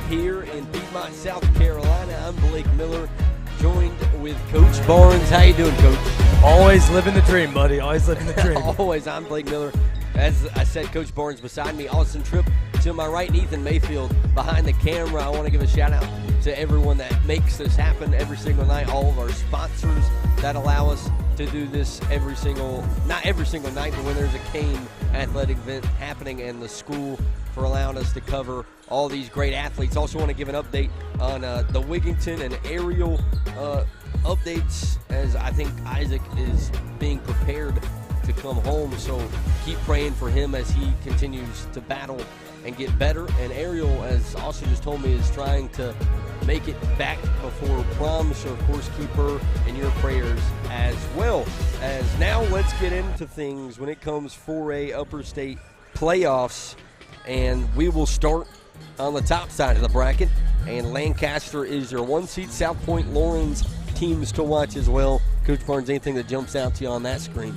here in Piedmont, South Carolina. I'm Blake Miller, joined with Coach Barnes. How you doing, Coach? Always living the dream, buddy. Always living the dream. Always. I'm Blake Miller. As I said, Coach Barnes beside me, Austin Tripp to my right, and Ethan Mayfield behind the camera. I want to give a shout out to everyone that makes this happen every single night, all of our sponsors that allow us to do this not every single night, but when there's a Cane athletic event happening, and the school for allowing us to cover all these great athletes. Also want to give an update on the Wigington and aerial updates, as I think Isaac is being prepared to come home, so keep praying for him as he continues to battle and get better. And Ariel, as Austin just told me, is trying to make it back before prom, so of course keep her in your prayers as well. As now let's get into things when it comes 4A Upper State playoffs, and we will start on the top side of the bracket, and Lancaster is your 1 seed. South Point Lawrence teams to watch as well. Coach Barnes, anything that jumps out to you on that screen?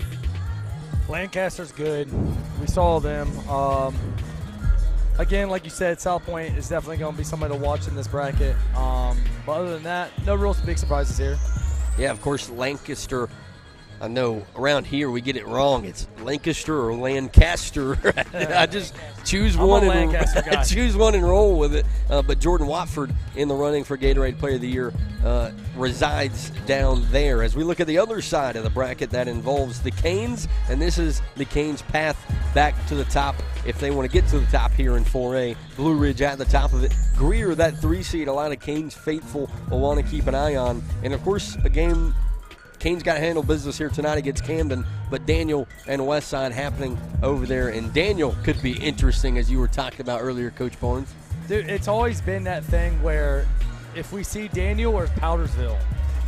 Lancaster's good. We saw them. Again, like you said, South Point is definitely going to be somebody to watch in this bracket. But other than that, no real big surprises here. Yeah, of course, Lancaster. I know around here we get it wrong. It's Lancaster or Lancaster. I just choose one and choose one and roll with it. But Jordan Watford in the running for Gatorade Player of the Year resides down there. As we look at the other side of the bracket, that involves the Canes, and this is the Canes' path back to the top if they want to get to the top here in 4A. Blue Ridge at the top of it. Greer, that 3 seed, a lot of Canes faithful will want to keep an eye on. And of course, a game Canes got to handle business here tonight against Camden, but Daniel and Westside happening over there. And Daniel could be interesting, as you were talking about earlier, Coach Barnes. Dude, it's always been that thing where if we see Daniel or Powdersville,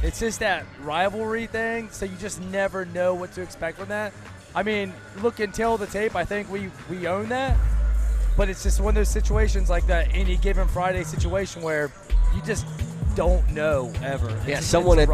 it's just that rivalry thing, so you just never know what to expect from that. I mean, look and tell the tape, I think we own that, but it's just one of those situations like that any given Friday situation where you just don't know ever. Yeah, someone had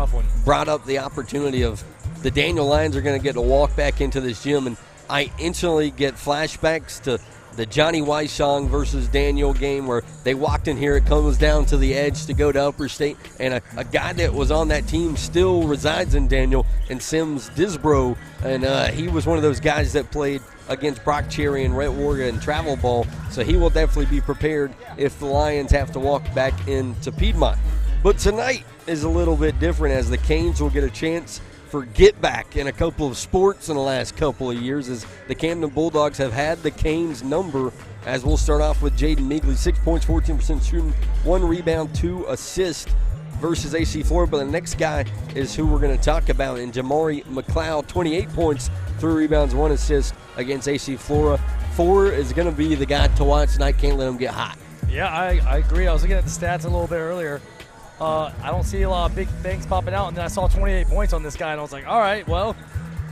brought up the opportunity of the Daniel Lions are going to get to walk back into this gym, and I instantly get flashbacks to the Johnny Weissong versus Daniel game where they walked in here. It comes down to the edge to go to Upper State, and a guy that was on that team still resides in Daniel, and Sims Disbro, and he was one of those guys that played against Brock Cherry and Rhett Warga and travel ball, so he will definitely be prepared if the Lions have to walk back into Piedmont. But tonight is a little bit different, as the Canes will get a chance for get back in a couple of sports in the last couple of years, as the Camden Bulldogs have had the Canes number. As we'll start off with Jaden Meagley, 6 points, 14% shooting, 1 rebound, 2 assists versus AC Flora. But the next guy is who we're going to talk about, in Jamari McLeod, 28 points, 3 rebounds, 1 assist against AC Flora. 4 is going to be the guy to watch tonight. Can't let him get hot. Yeah, I agree. I was looking at the stats a little bit earlier. I don't see a lot of big things popping out, and then I saw 28 points on this guy, and I was like, all right, well,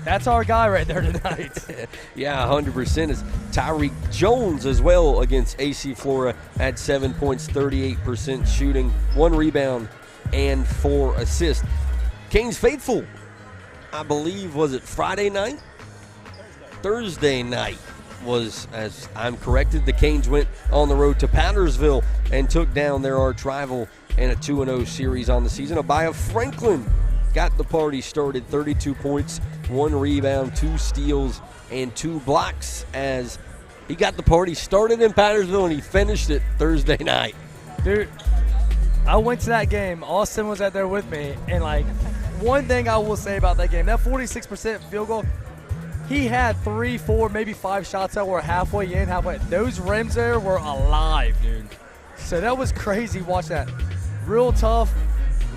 that's our guy right there tonight. Yeah, 100% is Tyreek Jones as well against AC Flora at 7 points, 38% shooting, 1 rebound, and 4 assists. Canes faithful, I believe, was it Friday night? Thursday night was, as I'm corrected, the Canes went on the road to Powdersville and took down their arch rival in a 2-0 series on the season. Abaya Franklin got the party started, 32 points, 1 rebound, 2 steals, and 2 blocks, as he got the party started in Powdersville and he finished it Thursday night. Dude, I went to that game. Austin was out there with me, and like, one thing I will say about that game, that 46% field goal, he had 3, 4, maybe 5 shots that were halfway in, halfway. Those rims there were alive, dude. So that was crazy watching that. Real tough,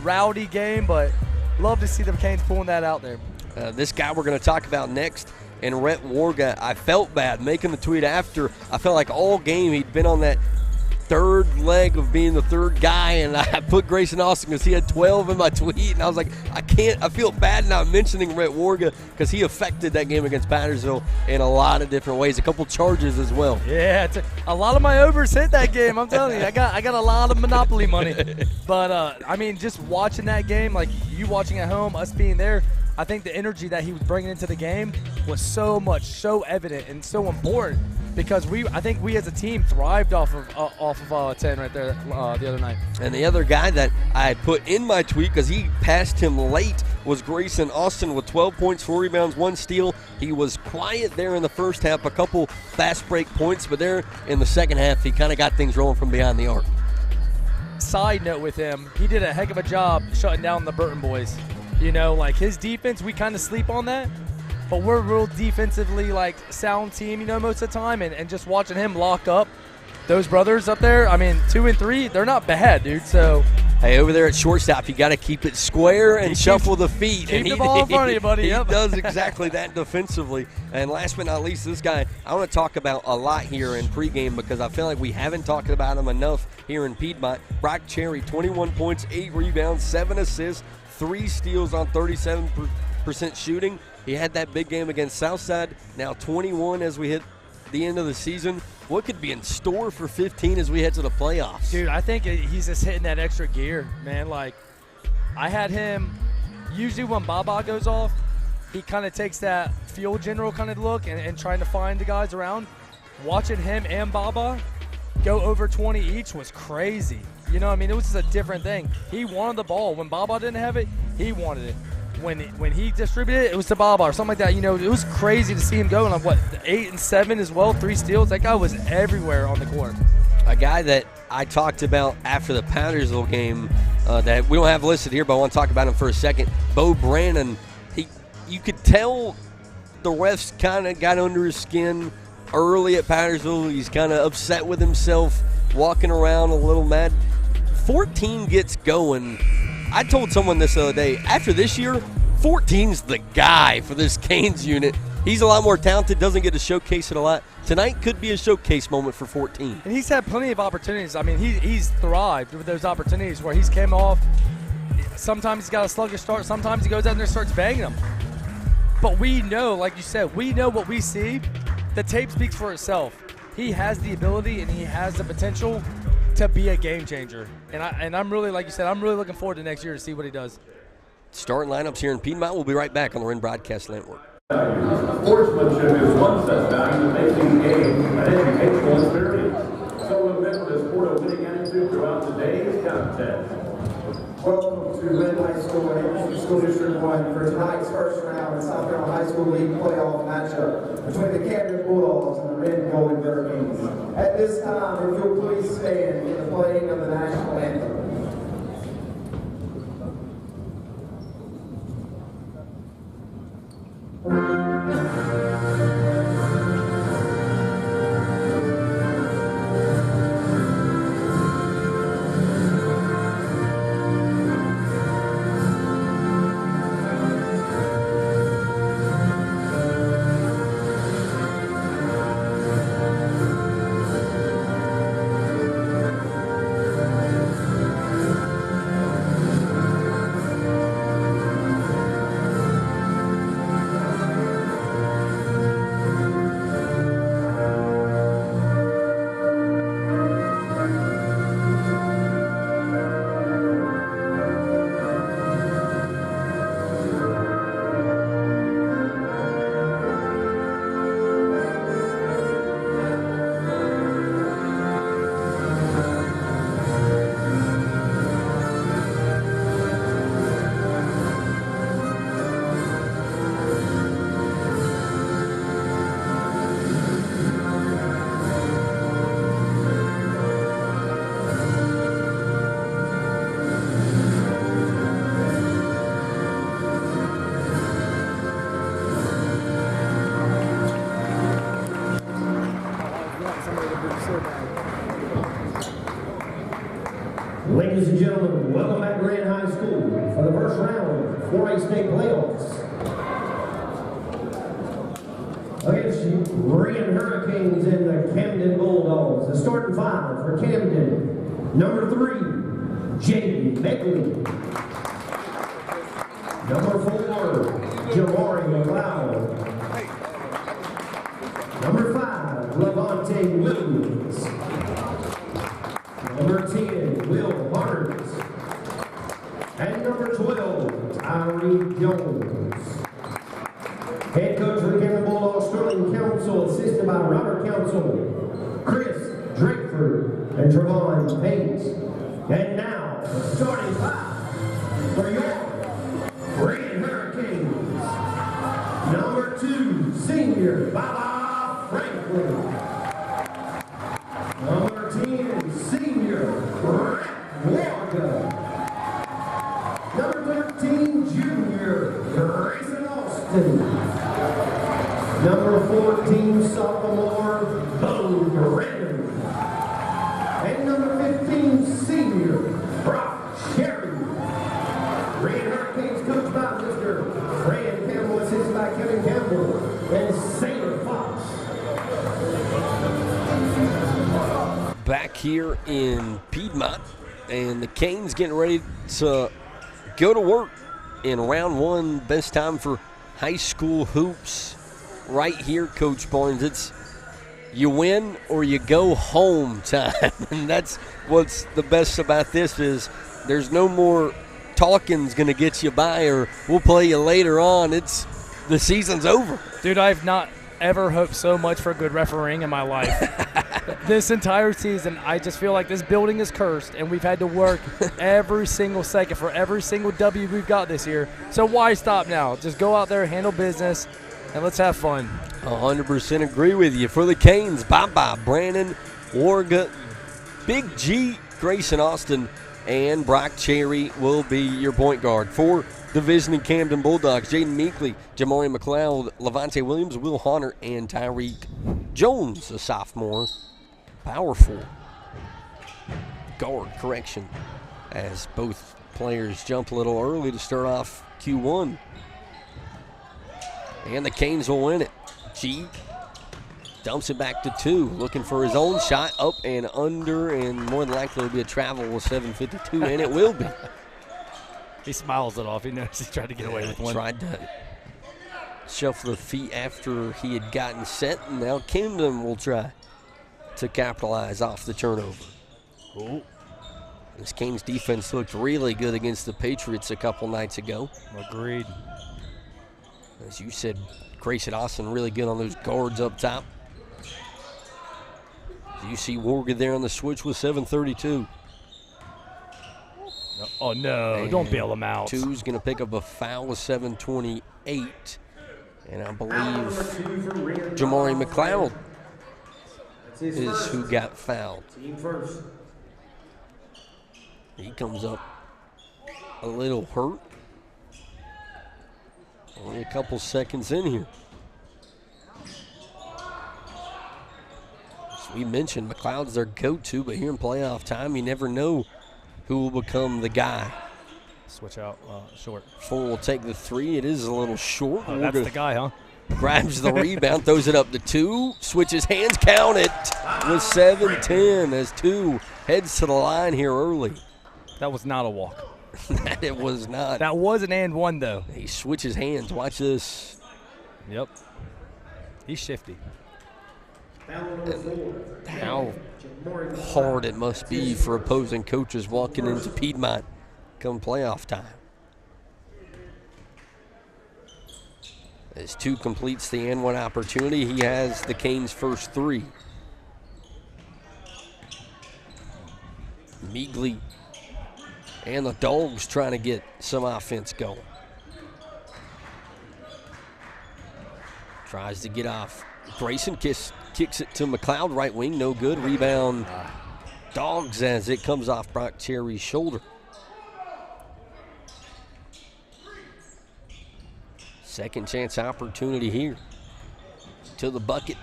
rowdy game, but love to see the Canes pulling that out there. This guy we're going to talk about next, and Rhett Warga, I felt bad making the tweet after. I felt like all game he'd been on that third leg of being the third guy, and I put Grayson Austin because he had 12 in my tweet, and I was like, I feel bad not mentioning Rhett Warga because he affected that game against Powdersville in a lot of different ways. A couple charges as well. Yeah, a lot of my overs hit that game. I'm telling you, I got a lot of Monopoly money. But I mean, just watching that game, like you watching at home, us being there, I think the energy that he was bringing into the game was so evident and so important. because I think we as a team thrived off of 10 right there the other night. And the other guy that I put in my tweet because he passed him late was Grayson Austin with 12 points, 4 rebounds, 1 steal. He was quiet there in the first half, a couple fast break points, but there in the second half he kind of got things rolling from behind the arc. Side note with him, he did a heck of a job shutting down the Burton boys. You know, like his defense, we kind of sleep on that. But we're a real defensively sound team, you know, most of the time, and just watching him lock up those brothers up there. I mean, 2 and 3, they're not bad, dude. So hey, over there at shortstop, you got to keep it square and shuffle the feet. Keep the ball in front of you, buddy. He Yep. does exactly that defensively. And last but not least, this guy I want to talk about a lot here in pregame because I feel like we haven't talked about him enough here in Piedmont. Brock Cherry, 21 points, 8 rebounds, 7 assists, 3 steals on 37% shooting. He had that big game against Southside, now 21 as we hit the end of the season. What could be in store for 15 as we head to the playoffs? Dude, I think he's just hitting that extra gear, man. Like, I had him, usually when Baba goes off, he kind of takes that field general kind of look and trying to find the guys around. Watching him and Baba go over 20 each was crazy. You know what I mean? It was just a different thing. He wanted the ball. When Baba didn't have it, he wanted it. When he distributed it, it was to Baba or something like that. You know, it was crazy to see him go. And 8 and 7 as well, 3 steals. That guy was everywhere on the court. A guy that I talked about after the Powdersville game that we don't have listed here, but I want to talk about him for a second. Bo Brannon, you could tell the refs kind of got under his skin early at Powdersville. He's kind of upset with himself, walking around a little mad. 14 gets going. I told someone this the other day, after this year, 14's the guy for this Canes unit. He's a lot more talented, doesn't get to showcase it a lot. Tonight could be a showcase moment for 14. And he's had plenty of opportunities. I mean, he's thrived with those opportunities where he's came off. Sometimes he's got a sluggish start. Sometimes he goes out there and starts banging them. But we know, like you said, we know what we see. The tape speaks for itself. He has the ability and he has the potential to be a game changer. And I'm really, like you said, I'm really looking forward to next year to see what he does. Starting lineups here in Piedmont. We'll be right back on the Wren Broadcast Network. Sportsmanship is one such value, making the game an educational experience. So remember to sport a winning attitude throughout today's contest. Welcome to Wren High School and School District 1 for tonight's first round in South Carolina High School League playoff matchup between the Camden Bulldogs and the Red Golden Hurricanes. At this time, if you'll please stand in the playing of the national anthem. Ladies and gentlemen, welcome back to Wren High School for the first round of 4A state playoffs. Against you, Wren Hurricanes and the Camden Bulldogs. The starting five for Camden. Number 3, Jamie Beckley. Number 4, Jamari McLeod. Number 5, Levante Williams. Number 10, Will Barnes. And number 12, Tyree Jones. Head coach of the Camden Bulldogs, Sterling Council. Council, assisted by Robert Council, Chris Drakeford, and Trevon Hayes. And now, starting five for your Wren Hurricanes. Number 2, senior Baba Franklin. Number 10, senior Brett Warga. Number 13, junior Grayson Austin. Number 14, sophomore Bo Brennan. And number 15, senior Brock Sherry. Wren Hurricanes coached by Mr. Fran Campbell, assisted by Kevin Campbell and Sailor Fox. Back here in Piedmont, and the Canes getting ready to go to work in round 1. Best time for high school hoops right here, Coach Barnes. It's you win or you go home time, and that's what's the best about this is there's no more talking's going to get you by or we'll play you later on. It's the season's over. Dude, I've not ever hoped so much for good refereeing in my life. This entire season, I just feel like this building is cursed, and we've had to work every single second for every single W we've got this year. So why stop now? Just go out there, handle business, and let's have fun. 100% agree with you. For the Canes, bye-bye, Brandon Warga, Big G, Grayson Austin, and Brock Cherry will be your point guard. For the visiting Camden Bulldogs, Jaden Meekley, Jamari McLeod, Levante Williams, Will Honor, and Tyreek Jones, a sophomore. Powerful guard correction as both players jump a little early to start off Q1. And the Canes will win it. G dumps it back to 2, looking for his own shot, up and under, and more than likely it'll be a travel with 7:52, and it will be. He smiles it off. He knows he tried to get away with one. Tried to shuffle the feet after he had gotten set, and now Camden will try to capitalize off the turnover. Ooh. This Canes defense looked really good against the Patriots a couple nights ago. Agreed. As you said, Grayson Austin really good on those guards up top. You see Warga there on the switch with 7:32. Oh, no. And don't bail him out. 2's going to pick up a foul with 7:28. And I believe Jamari McLeod is who got fouled. Team first. He comes up a little hurt. Only a couple seconds in here. As we mentioned, McLeod's their go-to, but here in playoff time, you never know who will become the guy. Switch out short. 4 will take the 3. It is a little short. Oh, that's the guy, huh? Grabs the rebound, throws it up to 2, switches hands, count it with 7:10 as 2 heads to the line here early. That was not a walk. That it was not. That was an and one, though. He switches hands. Watch this. Yep. He's shifty. How hard it must be for opposing coaches walking into Piedmont come playoff time. As 2 completes the and one opportunity, he has the Canes' first 3. Meekley and the Dogs trying to get some offense going. Tries to get off. Grayson kicks it to McLeod, right wing, no good. Rebound, Dogs, as it comes off Brock Cherry's shoulder. Second chance opportunity here. To the bucket.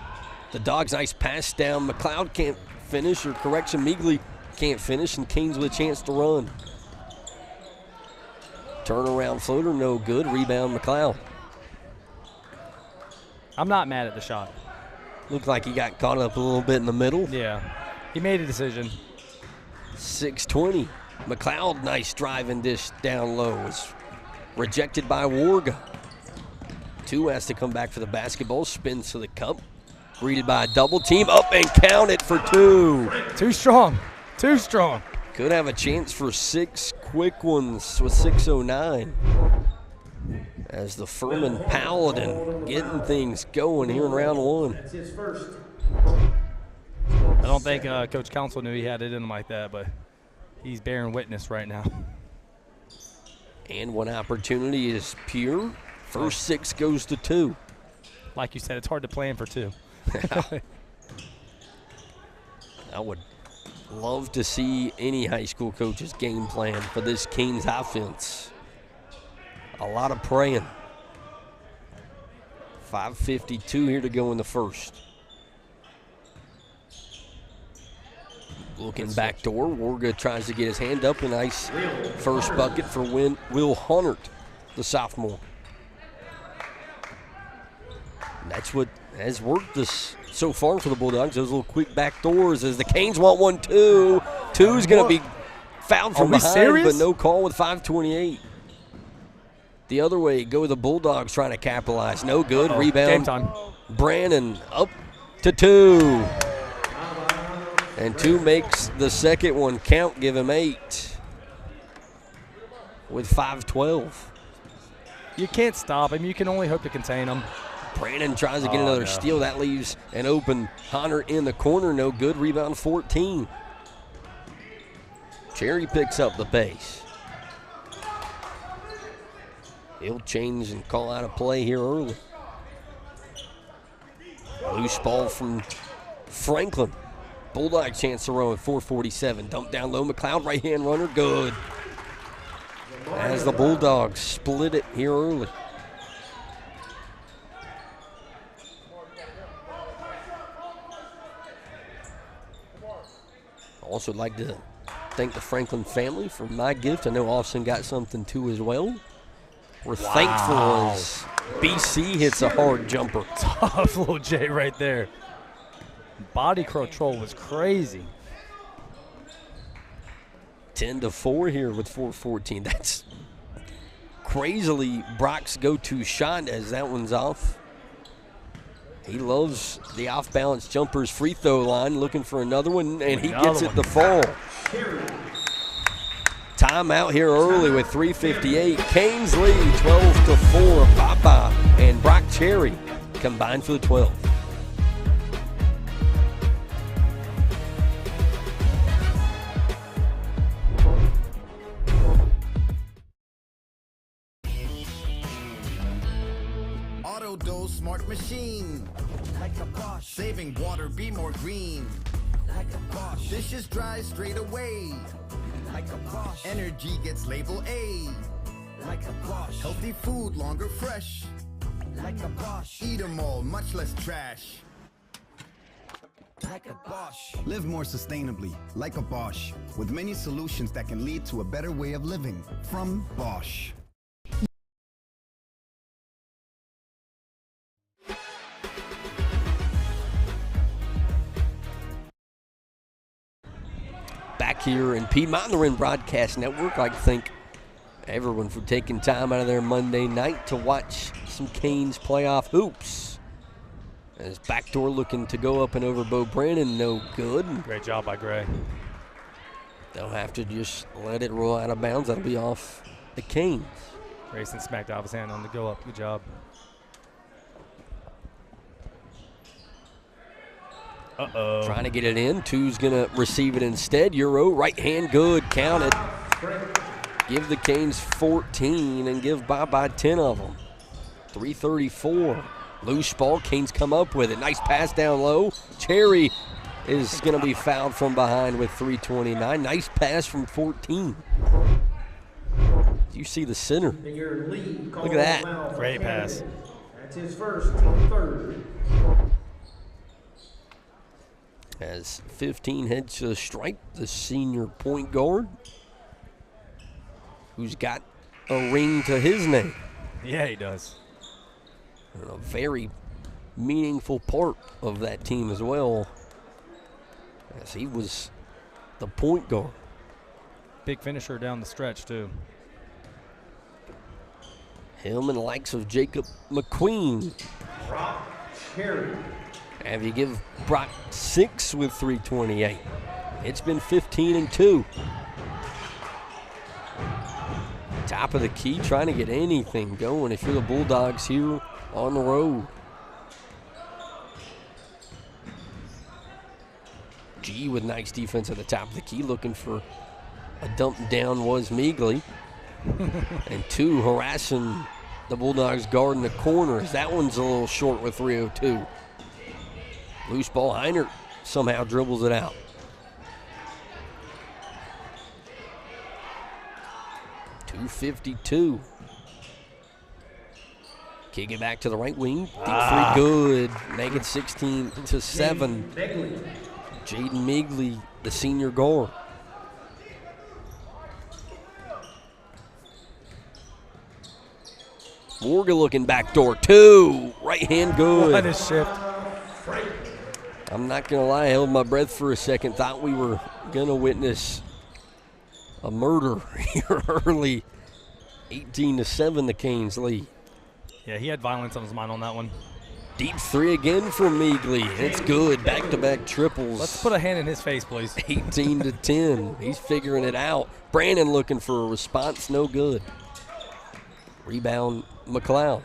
The Dogs, nice pass down. McLeod can't finish, or correction, Meekley can't finish, and Canes with a chance to run. Turnaround floater, no good. Rebound, McLeod. I'm not mad at the shot. Looked like he got caught up a little bit in the middle. Yeah. He made a decision. 6:20. McLeod, nice driving dish down low. Was rejected by Warga. 2 has to come back for the basketball. Spins to the cup. Greeted by a double team. Up and count it for 2. Too strong. Too strong. Could have a chance for 6 quick ones with 6:09. as the Furman Paladin getting things going here in round one. That's his first. I don't think Coach Council knew he had it in him like that, but he's bearing witness right now. And one opportunity is pure. First 6 goes to 2. Like you said, it's hard to plan for 2. I would love to see any high school coach's game plan for this Canes offense. A lot of praying. 5:52 here to go in the first. Looking back door, Warga tries to get his hand up. A nice first bucket for Will Hunnert, the sophomore. And that's what has worked this so far for the Bulldogs. Those little quick back doors as the Canes want 1-2. 2's going to be fouled from behind, serious? but no call with 5:28. The other way, go the Bulldogs trying to capitalize. No good. Rebound. Game time. Brandon up to 2. And 2 makes the second one count, give him 8 with 5:12. You can't stop him. You can only hope to contain him. Brandon tries to get another steal. That leaves an open Hunter in the corner. No good. Rebound 14. Cherry picks up the pace. He'll change and call out a play here early. Loose ball from Franklin. Bulldog chance to run with 4:47. Dump down low. McLeod, right-hand runner, good. As the Bulldogs split it here early. Also like to thank the Franklin family for my gift. I know Austin got something too as well. We're thankful as BC hits a hard jumper. Tough little J right there. Body control was crazy. 10-4 here with 4:14. That's crazily Brock's go-to shot as that one's off. He loves the off-balance jumpers free throw line, looking for another one, and he gets it to fall. Timeout here early with 3:58. Canes lead 12-4. Baba and Brock Cherry combined for the 12. Auto-Dose Smart Machine. Like a Bosch. Saving water, be more green. Like a Bosch. Dishes dry straight away. Like a Bosch. Energy gets label A. Like a Bosch. Healthy food longer fresh. Like a Bosch. Eat 'em all, much less trash. Like a Bosch. Live more sustainably, like a Bosch, with many solutions that can lead to a better way of living. From Bosch. Back here in Piedmont on the Wren Broadcast Network. I'd like to thank everyone for taking time out of their Monday night to watch some Canes playoff hoops. As backdoor looking to go up and over Bo Brandon, no good. Great job by Gray. They'll have to just let it roll out of bounds. That'll be off the Canes. Grayson smacked out of his hand on the go up. Good job. Uh-oh. Trying to get it in. 2's going to receive it instead. Euro, right hand, good. Count it. Give the Canes 14 and give by 10 of them. 3:34. Loose ball. Canes come up with it. Nice pass down low. Cherry is going to be fouled from behind with 3:29. Nice pass from 14. You see the center. Look at that. Great pass. That's his first, team third. As 15 heads to the stripe, the senior point guard, who's got a ring to his name. Yeah, he does. And a very meaningful part of that team as well, as he was the point guard. Big finisher down the stretch, too. Him and the likes of Jacob McQueen. Brock Cherry. Have you give Brock 6 with 3:28. It's been 15 and 2. Top of the key, trying to get anything going if you're the Bulldogs here on the road. G with nice defense at the top of the key, looking for a dump down was Meagley. And 2 harassing the Bulldogs guard in the corners. That one's a little short with 3:02. Loose ball, Heiner somehow dribbles it out. .252. Kick it back to the right wing. Deep three, good. Make it 16-7. Jaden Meagley, the senior guard. Morgan looking backdoor, 2. Right hand, good. What a shift. I'm not going to lie, I held my breath for a second. Thought we were going to witness a murder here early. 18-7, the Canes lead. Yeah, he had violence on his mind on that one. Deep 3 again for Meagley. It's good. Back-to-back triples. Let's put a hand in his face, please. 18-10. He's figuring it out. Brandon looking for a response. No good. Rebound, McLeod.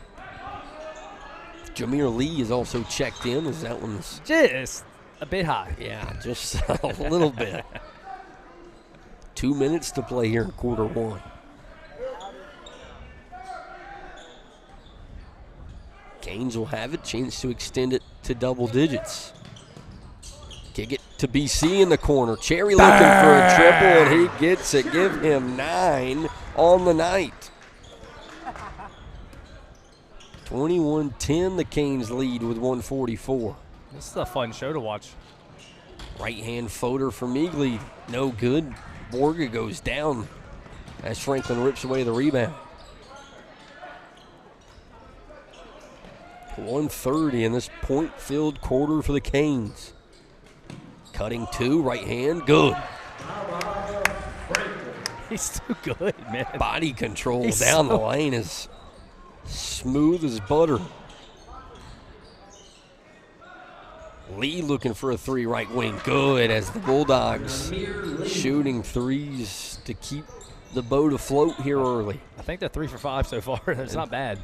Jameer Lee is also checked in as that one's Just a bit high. Yeah, just a little bit. 2 minutes to play here in quarter 1. Canes will have it, chance to extend it to double digits. Kick it to BC in the corner. Cherry looking for a triple, and he gets it. Give him 9 on the night. 21-10, the Canes lead with 1:44. This is a fun show to watch. Right-hand floater for Meagley. No good. Borga goes down as Franklin rips away the rebound. 1:30 in this point-filled quarter for the Canes. Cutting 2, right hand, good. He's too good, man. Body control down the lane is smooth as butter. Lee looking for a 3 right wing. Good as the Bulldogs shooting threes to keep the boat afloat here early. I think they're 3 for 5 so far. That's not bad.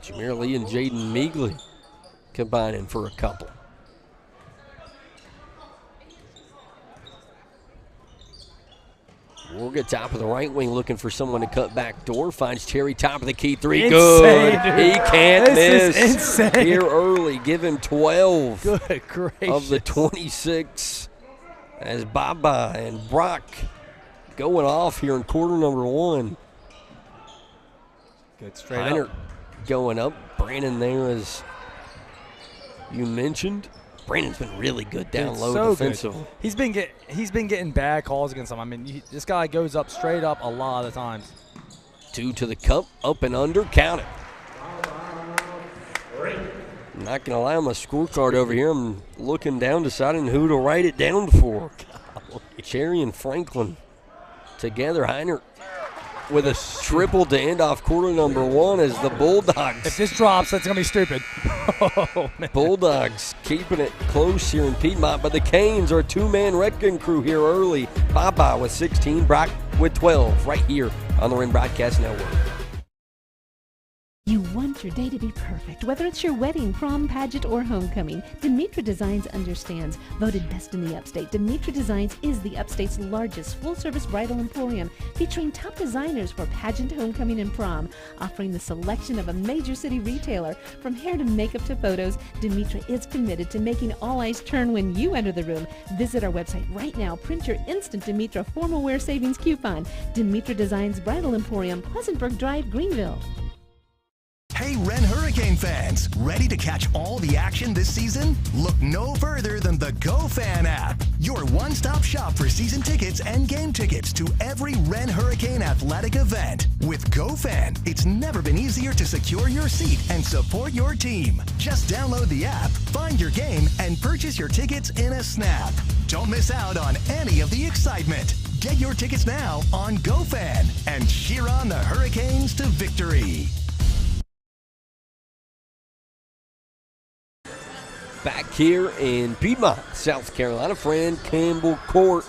Jameer Lee and Jaden Meagley combining for a couple. Morgan top of the right wing looking for someone to cut back door. Finds Cherry top of the key 3. Good. He can't miss. This is insane. Here early. Give him 12 Good gracious. of the 26 as Baba and Brock going off here in quarter number 1. Good straight Heiner up. going up. Brandon there, as you mentioned. Brandon's been really good down low defensively. Good. He's been getting bad calls against him. I mean, this guy goes up straight up a lot of the times. 2 to the cup, up and under, count it. I'm not going to lie on my scorecard over here. I'm looking down, deciding who to write it down for. Cherry and Franklin together. Heiner with a triple to end off quarter number 1 as the Bulldogs. If this drops, that's going to be stupid. Oh, man. Bulldogs keeping it close here in Piedmont, but the Canes are a 2-man wrecking crew here early. Baba with 16, Brock with 12, right here on the Wren Broadcast Network. You want your day to be perfect, whether it's your wedding, prom, pageant, or homecoming. Demetra Designs understands. Voted best in the upstate, Demetra Designs is the upstate's largest full-service bridal emporium, featuring top designers for pageant, homecoming, and prom, offering the selection of a major city retailer. From hair to makeup to photos, Demetra is committed to making all eyes turn when you enter the room. Visit our website right now. Print your instant Demetra formal wear savings coupon. Demetra Designs Bridal Emporium, Pleasantburg Drive, Greenville. Hey, Wren Hurricane fans, ready to catch all the action this season? Look no further than the GoFan app, your one-stop shop for season tickets and game tickets to every Wren Hurricane athletic event. With GoFan, it's never been easier to secure your seat and support your team. Just download the app, find your game, and purchase your tickets in a snap. Don't miss out on any of the excitement. Get your tickets now on GoFan and cheer on the Hurricanes to victory. Back here in Piedmont, South Carolina, Fran Campbell Court,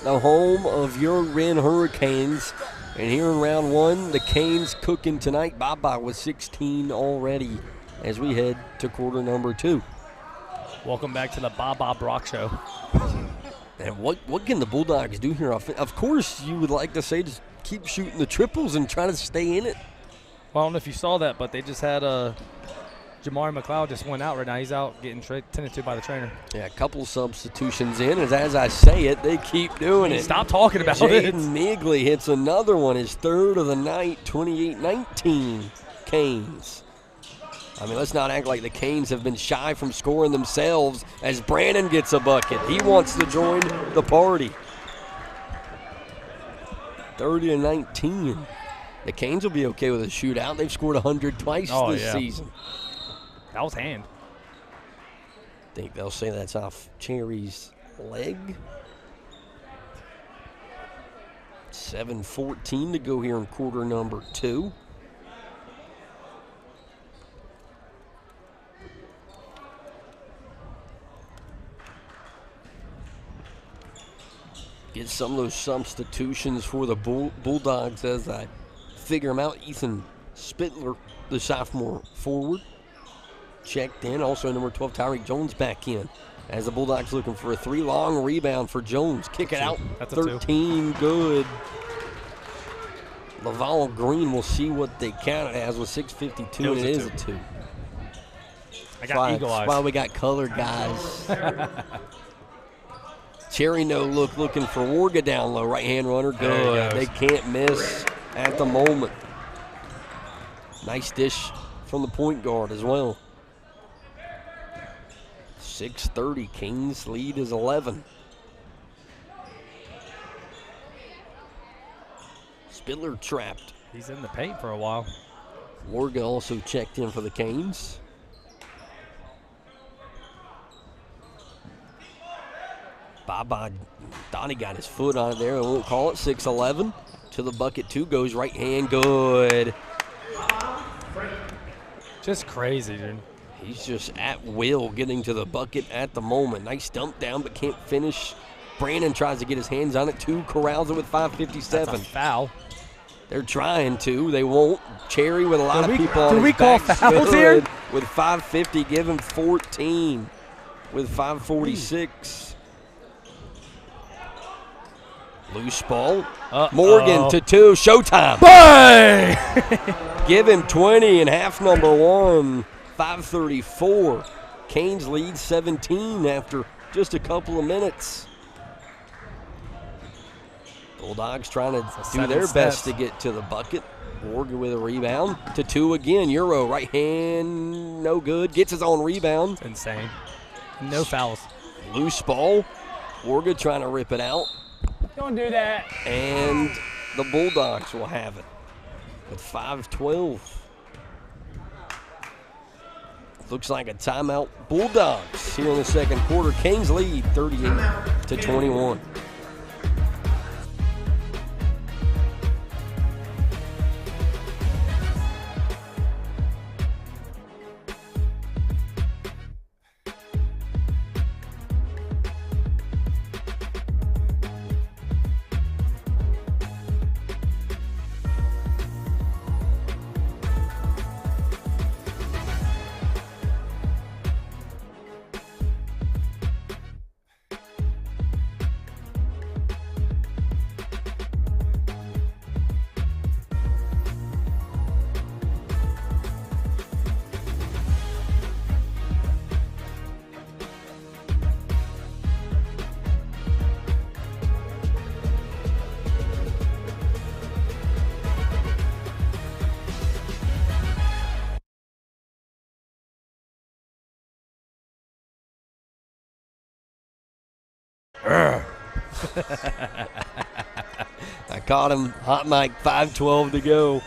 the home of your Wren Hurricanes. And here in round one, the Canes cooking tonight. Bye-bye with 16 already as we head to quarter number 2. Welcome back to the Baba Brock Show. And what can the Bulldogs do here? Of course, you would like to say just keep shooting the triples and try to stay in it. Well, I don't know if you saw that, but they just had Jamari McLeod just went out right now. He's out getting tended to by the trainer. Yeah, a couple substitutions in. As I say it, they keep doing it. Stop talking about it. Jaden Migley hits another one, his third of the night, 28-19 Canes. I mean, let's not act like the Canes have been shy from scoring themselves as Brandon gets a bucket. He wants to join the party. 30-19. The Canes will be okay with a shootout. They've scored 100 twice this season. That was hand. Think they'll say that's off Cherry's leg. 7:14 to go here in quarter number 2. Get some of those substitutions for the Bulldogs as I figure them out. Ethan Spittler, the sophomore forward, checked in. Also number 12, Tyreek Jones back in as the Bulldogs looking for a 3. Long rebound for Jones. Kick it out. That's 13 good. Laval Green will see what they count it as with 6:52, and it is a 2. I got eagle eyes. That's why we got color guys. Cherry no look looking for Warga down low. Right-hand runner, good. They can't miss at the moment. Nice dish from the point guard as well. 6:30, Kings lead is 11. Spittler trapped. He's in the paint for a while. Warga also checked in for the Canes. Baba Donnie got his foot on it there. I won't call it. 6-11 to the bucket. 2 goes right hand. Good. Just crazy, dude. He's just at will getting to the bucket at the moment. Nice dump down, but can't finish. Brandon tries to get his hands on it. 2 corrals it with 5:57. That's a foul. They're trying to. They won't. Cherry with a lot of people on his back. Do we call fouls here? With 5:50, give him 14 with 5:46. Loose ball. Morgan to 2. Showtime. Bang! Give him 20 in half number 1. 5:34. Canes lead 17 after just a couple of minutes. Bulldogs trying to do their best to get to the bucket. Morgan with a rebound to 2 again. Euro right hand, no good. Gets his own rebound. Insane. No fouls. Loose ball. Morgan trying to rip it out. Don't do that. And the Bulldogs will have it with 5:12. Looks like a timeout. Bulldogs here in the second quarter. Canes lead 38-21. I caught him. Hot mic, 5:12 to go.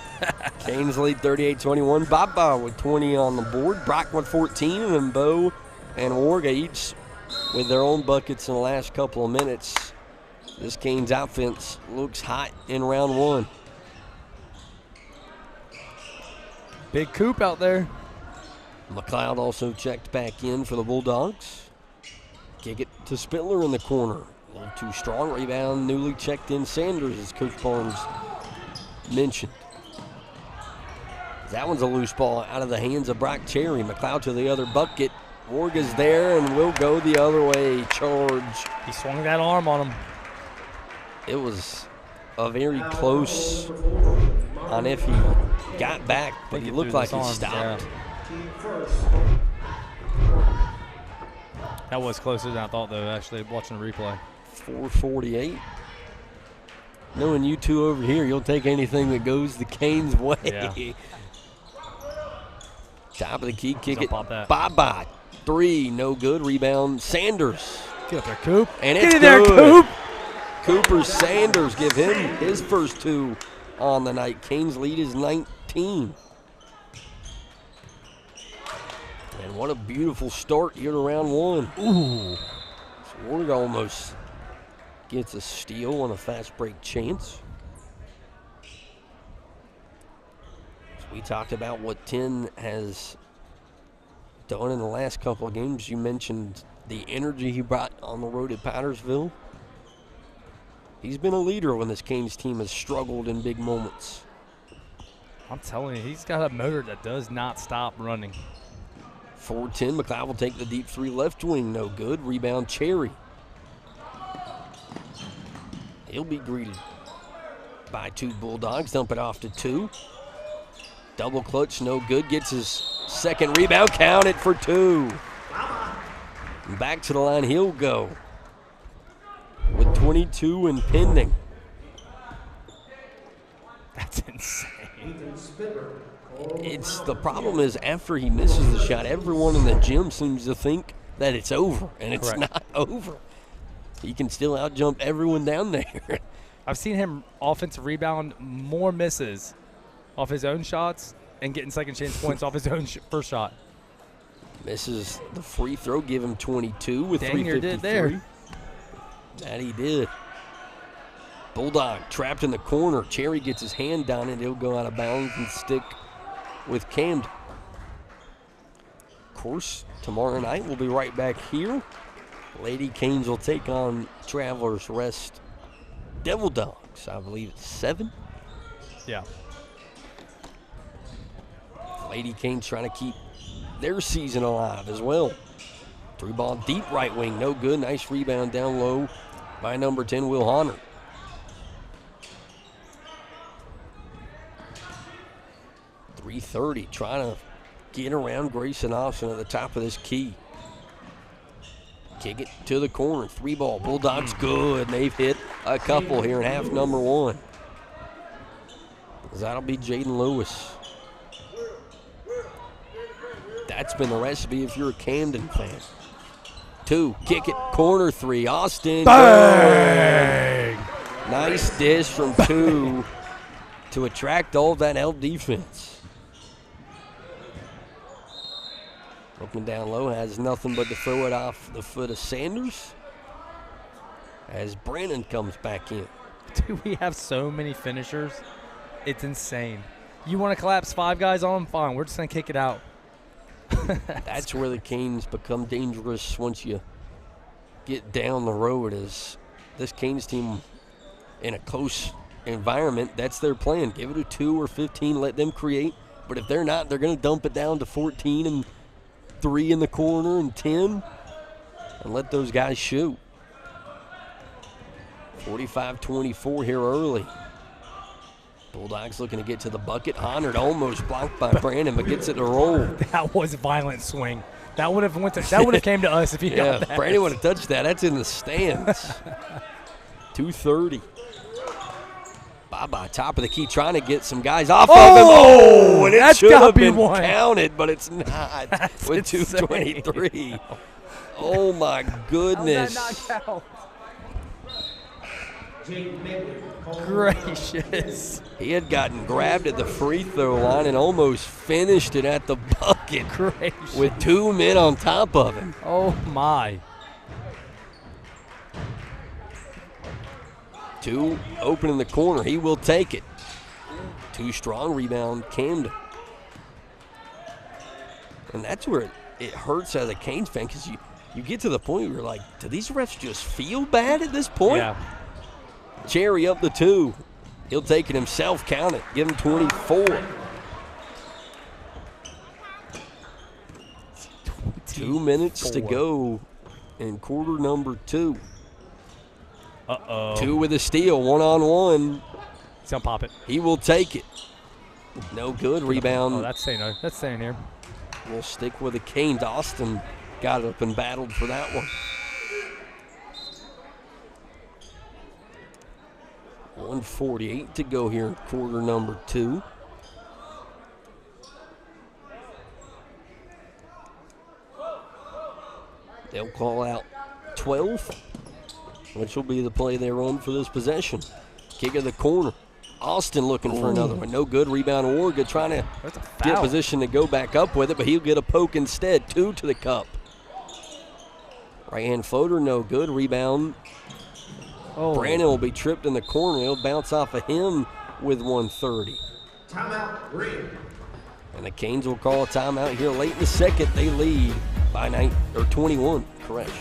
Canes lead 38-21. Baba with 20 on the board. Brock with 14, and then Bo and Warga each with their own buckets in the last couple of minutes. This Canes offense looks hot in round 1. Big Coop out there. McLeod also checked back in for the Bulldogs. Kick it to Spittler in the corner. A little too strong. Rebound, newly checked in Sanders as Coach Barnes mentioned. That one's a loose ball out of the hands of Brock Cherry. McLeod to the other bucket. Warga's there and will go the other way. Charge. He swung that arm on him. It was a very close on if he got back, but he looked like he stopped. Yeah. That was closer than I thought, though, actually, watching the replay. 4:48. Knowing you two over here, you'll take anything that goes the Canes' way. Yeah. Top of the key, kick Don't it. pop that. Bye-bye. 3, no good. Rebound, Sanders. Get up there, Coop. And Get it's in there, good. Coop. Cooper Sanders give him his first 2 on the night. Canes lead is 19. And what a beautiful start here to round 1. Ooh. Sword almost gets a steal on a fast break chance. So we talked about what 10 has done in the last couple of games. You mentioned the energy he brought on the road at Powdersville. He's been a leader when this Canes team has struggled in big moments. I'm telling you, he's got a motor that does not stop running. 4-10, McLeod will take the deep 3 left wing, no good. Rebound, Cherry. He'll be greeted by 2 Bulldogs. Dump it off to 2. Double clutch, no good. Gets his second rebound, count it for 2. And back to the line he'll go with 22 and pending. That's insane. It's the problem is after he misses the shot, everyone in the gym seems to think that it's over, and it's Correct. not over. He can still outjump everyone down there. I've seen him offensive rebound more misses off his own shots and getting second chance points off his own first shot. Misses the free throw, give him 22 with Danier 3:53. did there. That he did. Bulldog trapped in the corner. Cherry gets his hand down and he'll go out of bounds and stick with Camden. Of course, tomorrow night we'll be right back here. Lady Canes will take on Travelers Rest Devil Dogs. I believe it's 7. Yeah. Lady Canes trying to keep their season alive as well. 3 ball deep right wing, no good. Nice rebound down low by number 10, Will Honor. .330, trying to get around Grayson Austin at the top of this key. Kick it to the corner, 3 ball. Bulldogs good, and they've hit a couple here in half number 1. That'll be Jaden Lewis. That's been the recipe if you're a Camden fan. 2, kick it, corner 3, Austin. Bang! Good. Nice dish from 2 to attract all that help defense. Looking down low, has nothing but to throw it off the foot of Sanders as Brandon comes back in. Dude, we have so many finishers. It's insane. You want to collapse 5 guys on them? Fine. We're just going to kick it out. That's where the Canes become dangerous once you get down the road. Is this Canes team in a close environment, that's their plan. Give it a 2 or 15, let them create. But if they're not, they're going to dump it down to 14 and 3 in the corner and 10 and let those guys shoot. 45-24 here early. Bulldogs looking to get to the bucket. Honored almost blocked by Brandon, but gets it to roll. That was a violent swing. That would have came to us if he got that. Brandon would have touched that. That's in the stands. 2:30. Bye-bye, top of the key, trying to get some guys off of him. Oh, and it should have been counted, but it's not. That's with 2:23. Oh, my goodness. How did that not count? Gracious. He had gotten grabbed at the free throw line and almost finished it at the bucket. Gracious. With 2 men on top of him. Oh, my. 2 open in the corner. He will take it. 2 strong, rebound, Camden. And that's where it hurts as a Canes fan, because you get to the point where you're like, do these refs just feel bad at this point? Yeah. Cherry up the 2. He'll take it himself, count it, give him 24. 2 minutes to go in quarter number 2. Uh-oh. 2 with a steal, 1-on-1. He's going to pop it. He will take it. No good, rebound. Oh, that's staying there. That's staying here. We'll stick with the Canes. Austin got up and battled for that one. 1:48 to go here in quarter number 2. They'll call out 12, which will be the play they run for this possession. Kick of the corner. Austin looking for another one. No good. Rebound Warga trying to get position to go back up with it, but he'll get a poke instead. 2 to the cup. Right-hand floater, no good. Rebound. Brandon will be tripped in the corner. He'll bounce off of him with 1:30. Timeout, Wren. And the Canes will call a timeout here late in the second. They lead by 21, correct.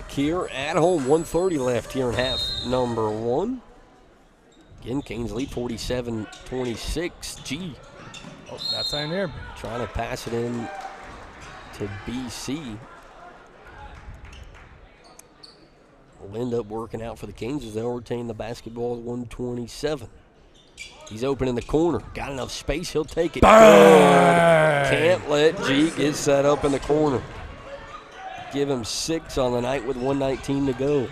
Here at home, 1:30 left here in half number 1. Again, Canes lead 47-26. G. Oh, that's in here. Trying to pass it in to BC. Will end up working out for the Canes as they'll retain the basketball at 127. He's open in the corner. Got enough space. He'll take it. Good. Can't let G get set up in the corner. Give him 6 on the night with 1:19 to go.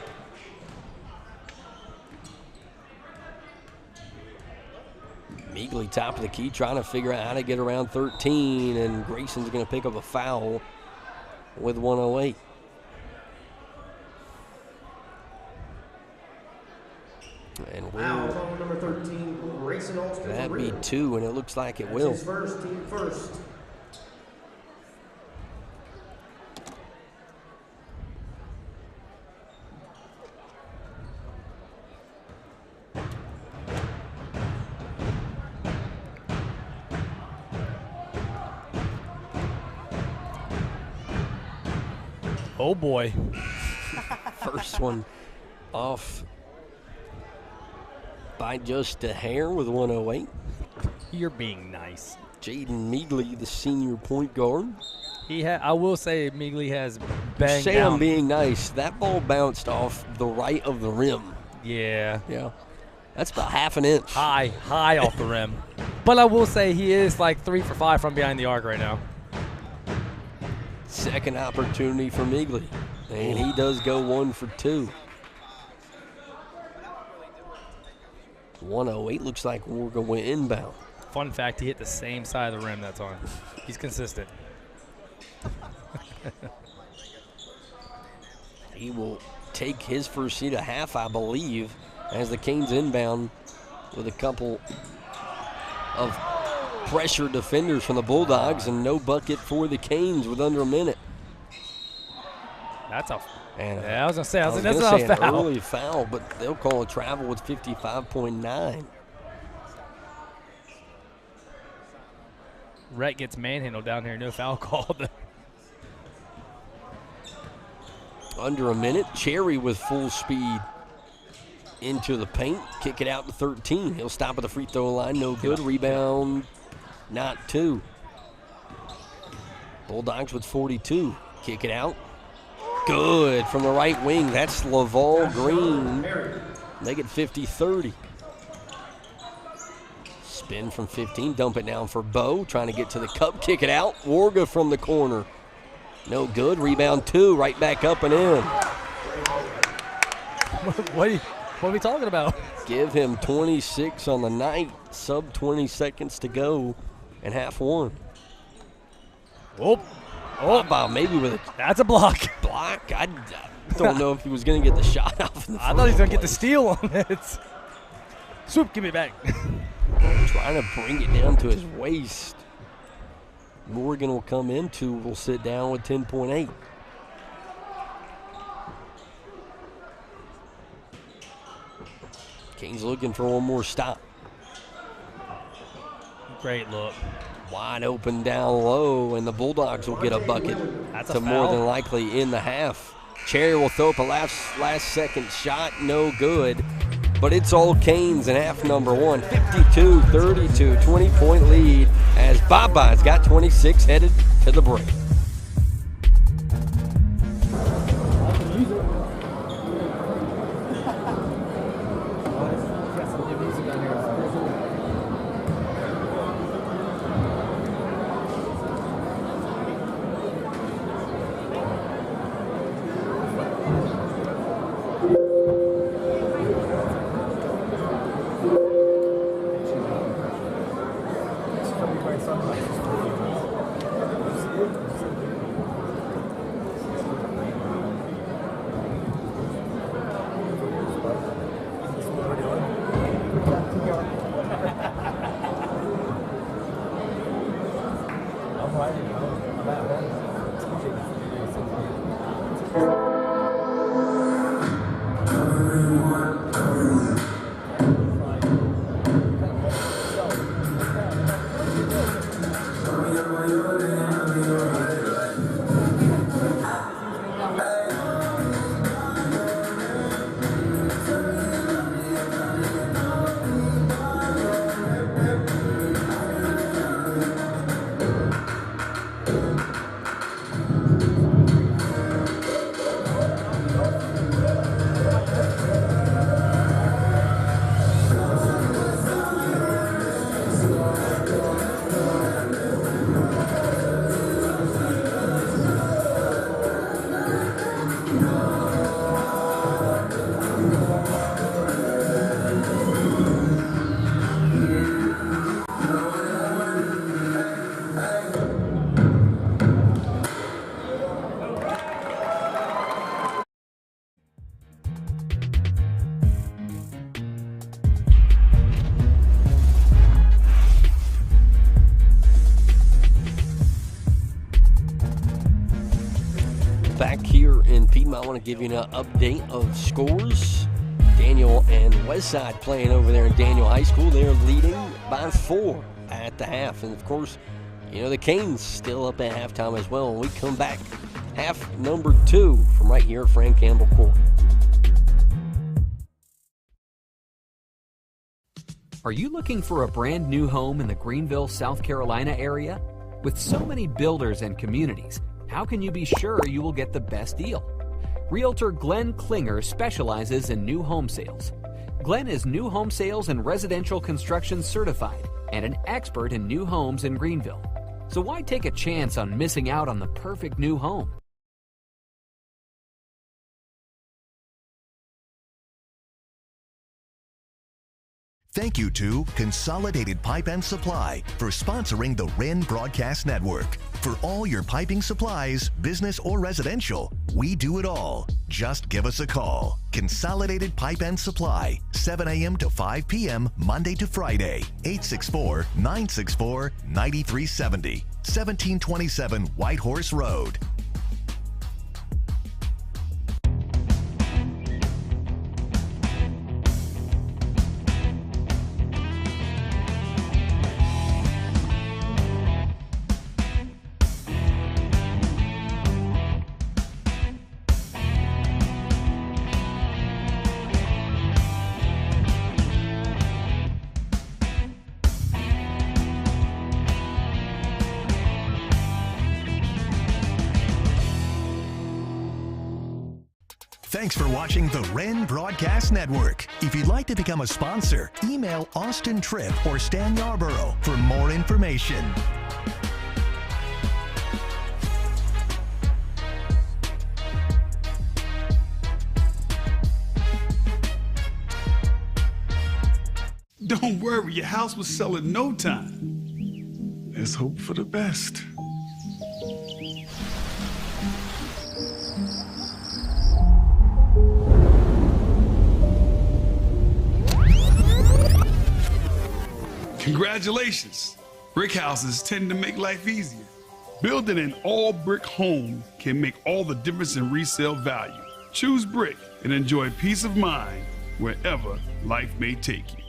Meagley top of the key trying to figure out how to get around 13, and Grayson's going to pick up a foul with 1:08. And Foul on number 13, Grayson Alston. That'd be 2, and it looks like it will. His first, team first. Oh, boy. First one off by just a hair with 1:08. You're being nice. Jaden Meagley, the senior point guard. I will say Meagley has banged Say down. I'm being nice. That ball bounced off the right of the rim. Yeah. Yeah. That's about half an inch. High off the rim. But I will say he is like 3 for 5 from behind the arc right now. Second opportunity for Meagley, and he does go 1 for 2. 1:08 looks like we're going inbound. Fun fact, he hit the same side of the rim that time. He's consistent. He will take his first seat a half, I believe, as the Canes inbound with a couple of pressure defenders from the Bulldogs and no bucket for the Canes with under a minute. That's a and yeah, I was gonna say that's not a an foul. early foul, but they'll call a travel with 55.9. Rhett gets manhandled down here, no foul called. Under a minute, Cherry with full speed into the paint, kick it out to 13. He'll stop at the free throw line, no good. Rebound, not 2. Bulldogs with 42, kick it out. Good from the right wing. That's Laval Green. They get 50-30. Spin from 15, dump it down for Bo, trying to get to the cup, kick it out. Warga from the corner. No good. Rebound 2, right back up and in. What are we talking about? Give him 26 on the night. Sub 20 seconds to go and half one. Oh, About maybe with a that's a block. block. I don't know if he was going to get the shot off. I thought he was going to get the steal on it. Swoop, give me back. Trying to bring it down to his waist. Morgan will come into, will sit down with 10.8. Kane's looking for one more stop. Great look. Wide open down low, and the Bulldogs will get a bucket. That's a to more foul. than likely in the half. Cherry will throw up a last second shot, no good. But it's all Canes in half number one. 52-32, 20-point lead as Baba's got 26 headed to the break. Back here in Piedmont, I want to give you an update of scores. Daniel and Westside playing over there in Daniel High School. They're leading by 4 at the half. And, of course, you know, the Canes still up at halftime as well. When we come back, half number 2 from right here at Fran Campbell Court. Are you looking for a brand new home in the Greenville, South Carolina area? With so many builders and communities, how can you be sure you will get the best deal? Realtor Glenn Klinger specializes in new home sales. Glenn is new home sales and residential construction certified and an expert in new homes in Greenville. So why take a chance on missing out on the perfect new home? Thank you to Consolidated Pipe and Supply for sponsoring the Wren Broadcast Network. For all your piping supplies, business or residential, we do it all. Just give us a call. Consolidated Pipe and Supply, 7 a.m. to 5 p.m. Monday to Friday, 864-964-9370, 1727 White Horse Road. Thanks for watching the Wren Broadcast Network. If you'd like to become a sponsor, email Austin Tripp or Stan Yarborough for more information. Don't worry, your house will sell in no time. Let's hope for the best. Congratulations! Brick houses tend to make life easier. Building an all-brick home can make all the difference in resale value. Choose brick and enjoy peace of mind wherever life may take you.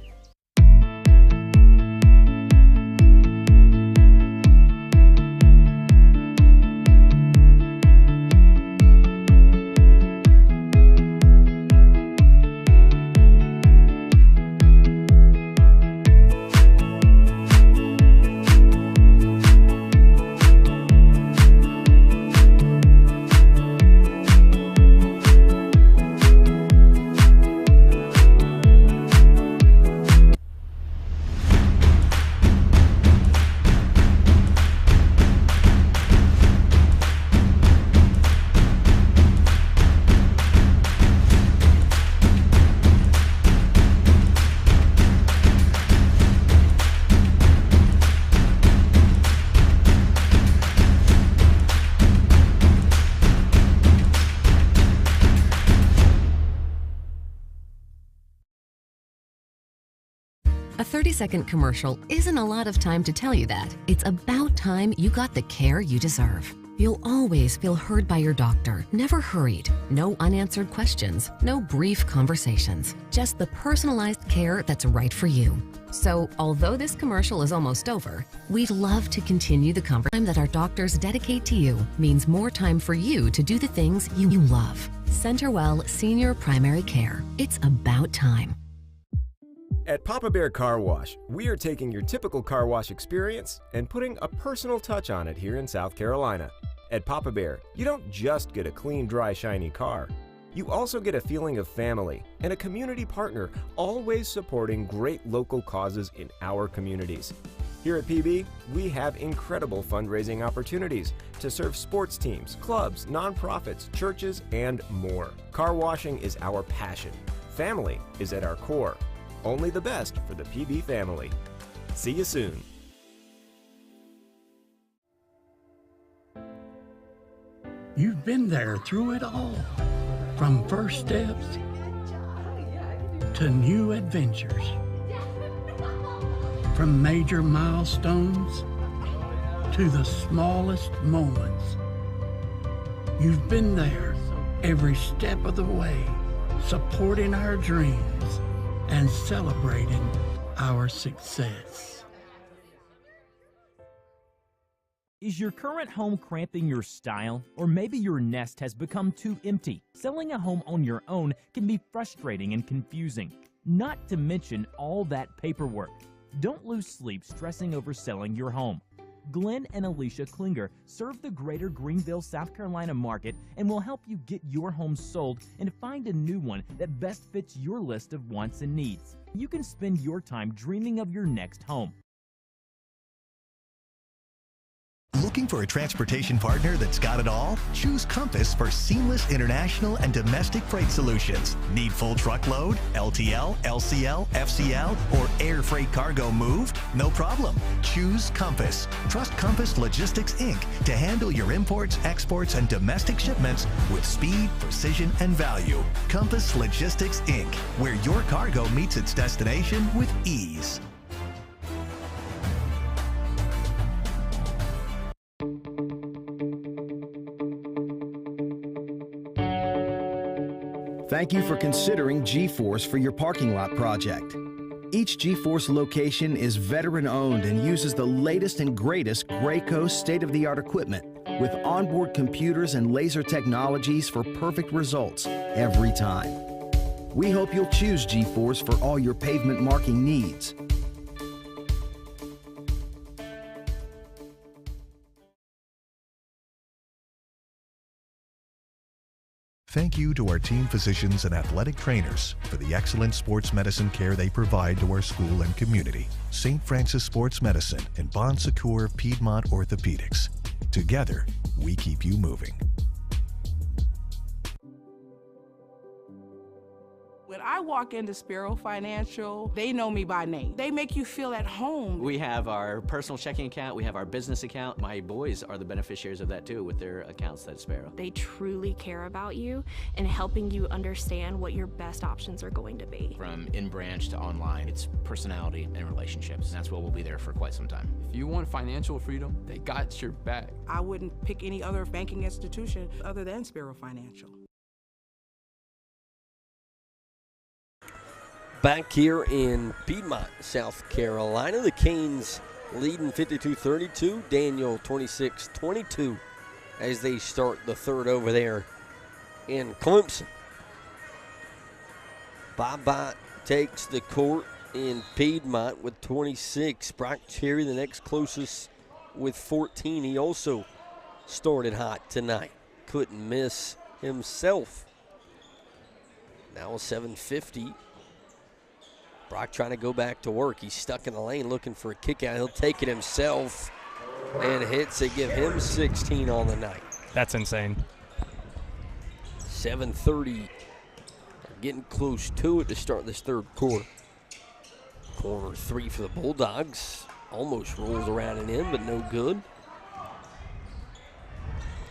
A 30-second commercial isn't a lot of time to tell you that. It's about time you got the care you deserve. You'll always feel heard by your doctor, never hurried. No unanswered questions, no brief conversations. Just the personalized care that's right for you. So, although this commercial is almost over, we'd love to continue the conversation that our doctors dedicate to you means more time for you to do the things you love. CenterWell Senior Primary Care. It's about time. At Papa Bear Car Wash, we are taking your typical car wash experience and putting a personal touch on it here in South Carolina. At Papa Bear, you don't just get a clean, dry, shiny car. You also get a feeling of family and a community partner always supporting great local causes in our communities. Here at PB, we have incredible fundraising opportunities to serve sports teams, clubs, nonprofits, churches, and more. Car washing is our passion. Family is at our core. Only the best for the PB family. See you soon. You've been there through it all, from first steps to new adventures, from major milestones to the smallest moments. You've been there every step of the way, supporting our dreams and celebrating our success. Is your current home cramping your style? Or maybe your nest has become too empty? Selling a home on your own can be frustrating and confusing, not to mention all that paperwork. Don't lose sleep stressing over selling your home. Glenn and Alicia Klinger serve the greater Greenville, South Carolina market and will help you get your home sold and find a new one that best fits your list of wants and needs. You can spend your time dreaming of your next home. Looking for a transportation partner that's got it all? Choose Compass for seamless international and domestic freight solutions. Need full truckload, LTL, LCL, FCL, or air freight cargo moved? No problem. Choose Compass. Trust Compass Logistics, Inc. to handle your imports, exports, and domestic shipments with speed, precision, and value. Compass Logistics, Inc., where your cargo meets its destination with ease. Thank you for considering G-Force for your parking lot project. Each G-Force location is veteran-owned and uses the latest and greatest Graco state-of-the-art equipment with onboard computers and laser technologies for perfect results every time. We hope you'll choose G-Force for all your pavement marking needs. Thank you to our team physicians and athletic trainers for the excellent sports medicine care they provide to our school and community. St. Francis Sports Medicine and Bon Secours Piedmont Orthopedics. Together, we keep you moving. When I I walk into Sparrow Financial, they know me by name. They make you feel at home. We have our personal checking account. We have our business account. My boys are the beneficiaries of that, too, with their accounts at Sparrow. They truly care about you and helping you understand what your best options are going to be. From in-branch to online, it's personality and relationships. And that's what we'll be there for quite some time. If you want financial freedom, they got your back. I wouldn't pick any other banking institution other than Sparrow Financial. Back here in Piedmont, South Carolina, the Canes leading 52-32, Daniel 26-22 as they start the third over there in Clemson. Bobot takes the court in Piedmont with 26. Brock Cherry, the next closest, with 14. He also started hot tonight. Couldn't miss himself. Now 7:50. Brock trying to go back to work. He's stuck in the lane looking for a kick out. He'll take it himself and hits it. Give him 16 on the night. That's insane. 7:30. Getting close to it to start this third quarter. Corner three for the Bulldogs. Almost rolls around and in, but no good.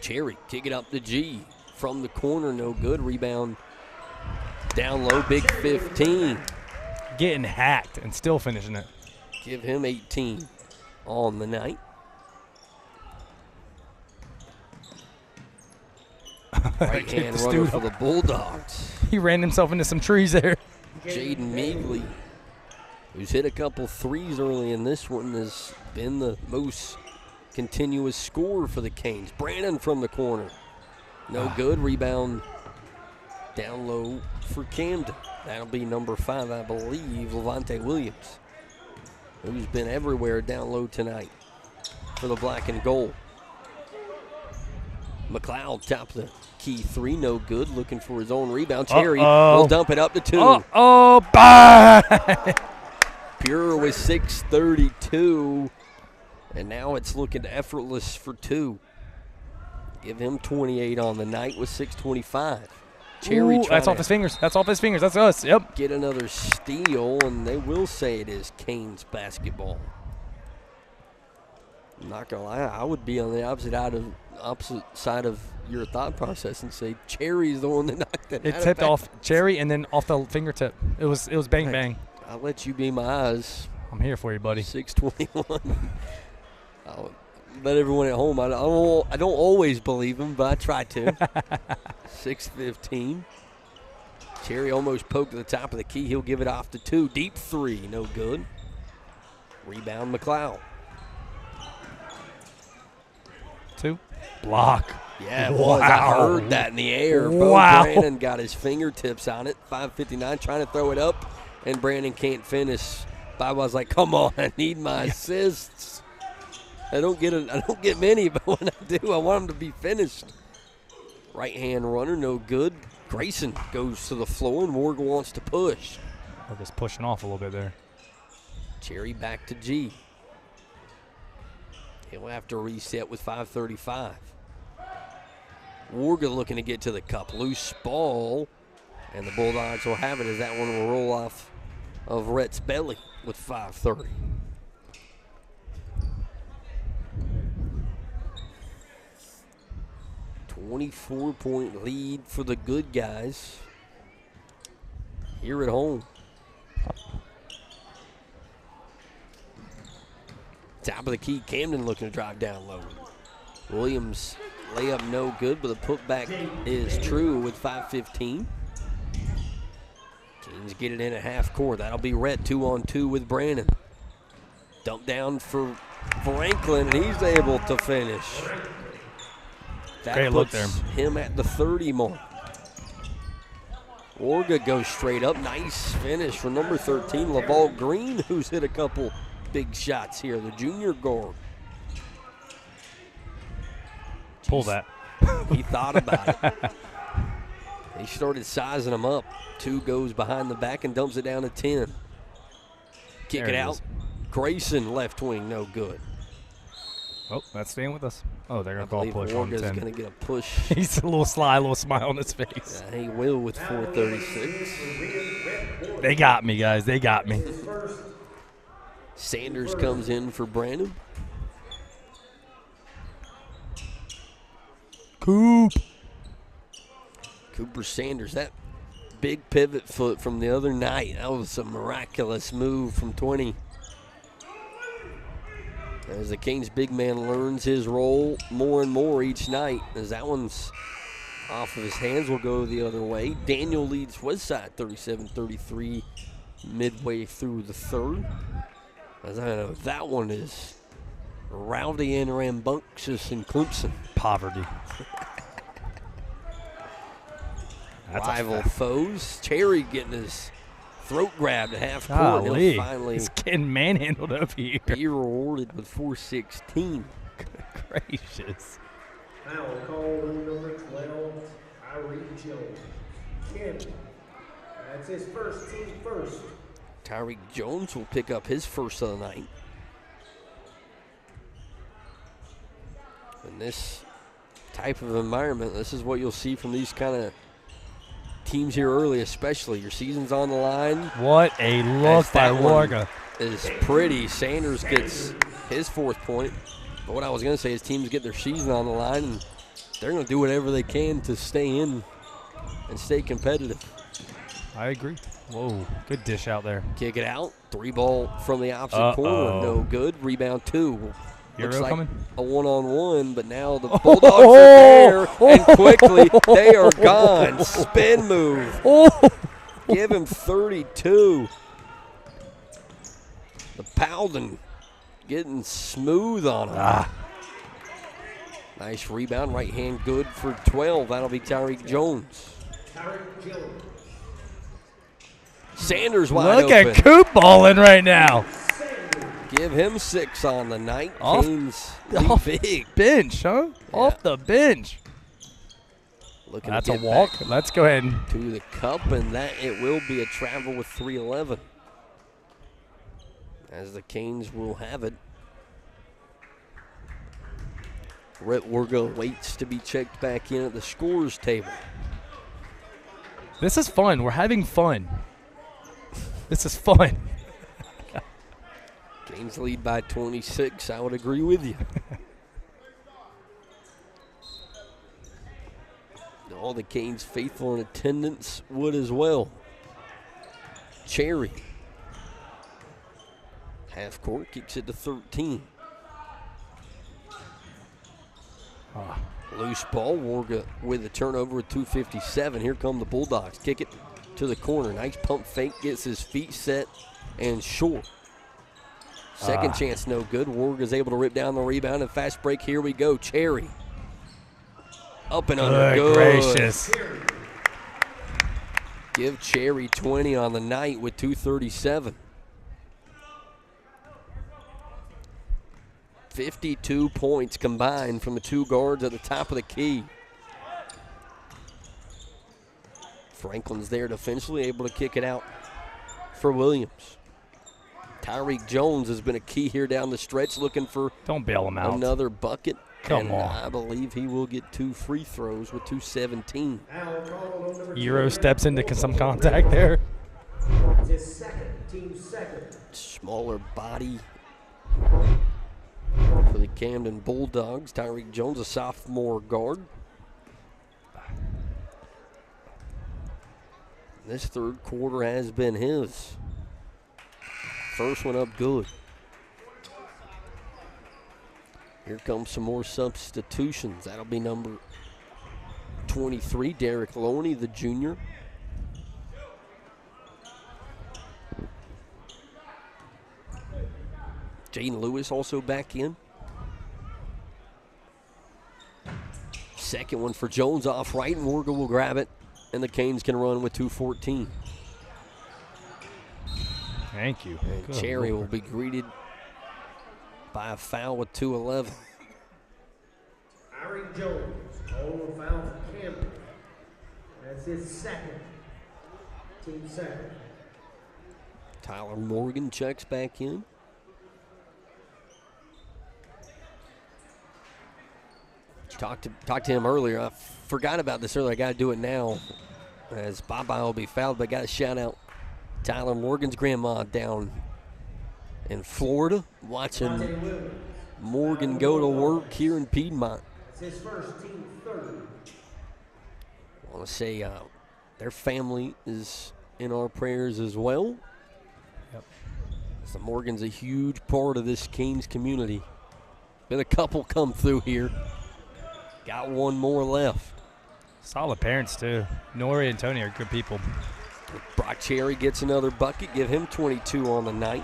Cherry kick it up to G. From the corner, no good. Rebound down low, big 15. Getting hacked and still finishing it. Give him 18 on the night. Right hand runner for the Bulldogs. He ran himself into some trees there. Jaden Meagley, who's hit a couple threes early in this one, has been the most continuous scorer for the Canes. Brandon from the corner. No good. Rebound down low for Camden. That'll be number 5, I believe, Levante Williams, who's been everywhere down low tonight for the black and gold. McLeod, top of the key 3, no good. Looking for his own rebound. Cherry will dump it up to 2. Bye! Pure with 6:32, and now it's looking effortless for 2. Give him 28 on the night with 6:25. Cherry, that's off his fingers. That's off his fingers. That's us. Yep. Get another steal, and they will say it is Canes basketball. I'm not gonna lie, I would be on the opposite side of your thought process and say Cherry's the one that knocked it. It tipped off Cherry and then off the fingertip. It was bang bang. I'll let you be my eyes. I'm here for you, buddy. 6:21. I'll let everyone at home. I don't always believe him, but I try to. 6:15. Cherry almost poked to the top of the key. He'll give it off to 2. Deep 3, no good. Rebound McLeod. 2. Block. Yeah, it was. I heard that in the air. Wow. Brandon got his fingertips on it. 5:59, trying to throw it up, and Brandon can't finish. Bob like, come on, I need my assists. I don't get many, but when I do, I want them to be finished. Right-hand runner, no good. Grayson goes to the floor, and Morgan wants to push. We're just pushing off a little bit there. Cherry back to G. He'll have to reset with 5:35. Morgan looking to get to the cup. Loose ball, and the Bulldogs will have it as that one will roll off of Rhett's belly with 5:30. .24 lead for the good guys here at home. Top of the key, Camden looking to drive down low. Williams layup no good, but the putback is true with 5:15. Canes get it in at half court. That'll be Rhett 2-on-2 with Brandon. Dump down for Franklin, and he's able to finish. That Great look there. Him at the 30 mark. Orga goes straight up. Nice finish for number 13, Laval Green, who's hit a couple big shots here, the junior guard. Pull that. He thought about it. He started sizing him up. 2 goes behind the back and dumps it down to 10. Kick There it it out. is. Grayson left wing, no good. Oh, that's staying with us. Oh, they're going to call believe push on Warga's 10. going to get a push. He's a little sly, a little smile on his face. Yeah, he will with 4:36. They got me, guys. They got me. Sanders comes in for Brandon. Cooper Sanders, that big pivot foot from the other night. That was a miraculous move from 20. As the Kings big man learns his role more and more each night. As that one's off of his hands, will go the other way. Daniel leads Westside 37-33 midway through the third. As I know, that one is rowdy and rambunctious in Clemson. Poverty. Rival foes. Cherry getting his throat grabbed at half court. Golly. He'll finally He's getting manhandled up here. be rewarded with 4:16. Gracious. Foul called on number 12, Tyreek Jones. Camden. That's his first, team first. Tyreek Jones will pick up his first of the night. In this type of environment, this is what you'll see from these kind of teams here early, especially. Your season's on the line. What a look by Warga. Is pretty. Sanders gets his 4th point. But what I was going to say is teams get their season on the line, and they're going to do whatever they can to stay in and stay competitive. I agree. Whoa, good dish out there. Kick it out. 3 ball from the opposite corner. No good. Rebound 2. Looks like coming? a one-on-one, but now the Bulldogs are there, and quickly they are gone. Spin move. Give him 32. The Powden getting smooth on him. Nice rebound. Right hand good for 12. That'll be Tyreek Jones. Sanders wide Look open. at Coop balling right now. Give him 6 on the night. Off big. Bench, huh? Yeah. Off the bench. Looking That's to a get walk. back Let's go ahead. to the cup, and that it will be a travel with 3:11. As the Canes will have it. Rhett Wargo waits to be checked back in at the scores table. This is fun. We're having fun. This is fun. Canes lead by 26. I would agree with you. All the Canes faithful in attendance would as well. Cherry. Half court, kicks it to 13. Loose ball. Warga with a turnover with 2:57. Here come the Bulldogs. Kick it to the corner. Nice pump fake. Gets his feet set and short. Second chance, no good. Warga's able to rip down the rebound and fast break. Here we go. Cherry. Up and under. Good. Gracious. Give Cherry 20 on the night with 2:37. 52 points combined from the 2 guards at the top of the key. Franklin's there defensively, able to kick it out for Williams. Tyreek Jones has been a key here down the stretch, looking for Don't bail him out. another bucket. Come on. I believe he will get 2 free throws with 2:17. Euro steps into some contact there. His second, team second. Smaller body for the Camden Bulldogs. Tyreek Jones, a sophomore guard. This third quarter has been his. First one up good. Here comes some more substitutions. That'll be number 23, Derek Loney, the junior. Jaden Lewis also back in. Second one for Jones off right, and Warga will grab it, and the Canes can run with 2:14. Thank you. And Good Cherry Lord. will be greeted by a foul with 2:11. Tyreek Jones, all the foul for Camden. That's his second, team second. Tyler Morgan checks back in. Talked to him earlier. I forgot about this earlier. I got to do it now, as Bye-Bye will be fouled. But got to shout out Tyler Morgan's grandma down in Florida, watching Morgan go to work here in Piedmont. It's his first team third. I want to say their family is in our prayers as well. Yep. So Morgan's a huge part of this Canes community. Been a couple come through here. Got one more left. Solid parents, too. Nori and Tony are good people. Brock Cherry gets another bucket. Give him 22 on the night.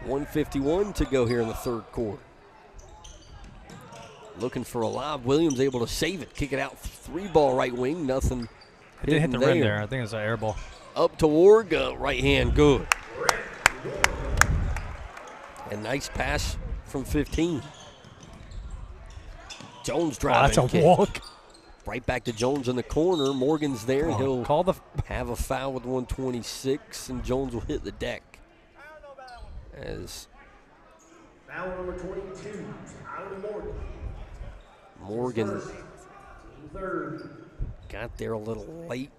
1:51 to go here in the third quarter. Looking for a lob. Williams able to save it. Kick it out. 3-ball right wing. Nothing. It did hit the rim there. I think it was an air ball. Up to Warga. Right hand. Good. And nice pass from 15. Jones driving. That's a walk. Right back to Jones in the corner. Morgan's there. And he'll call the have a foul with 1:26, and Jones will hit the deck. As Foul number 22, Tyler Morgan third. got there a little late.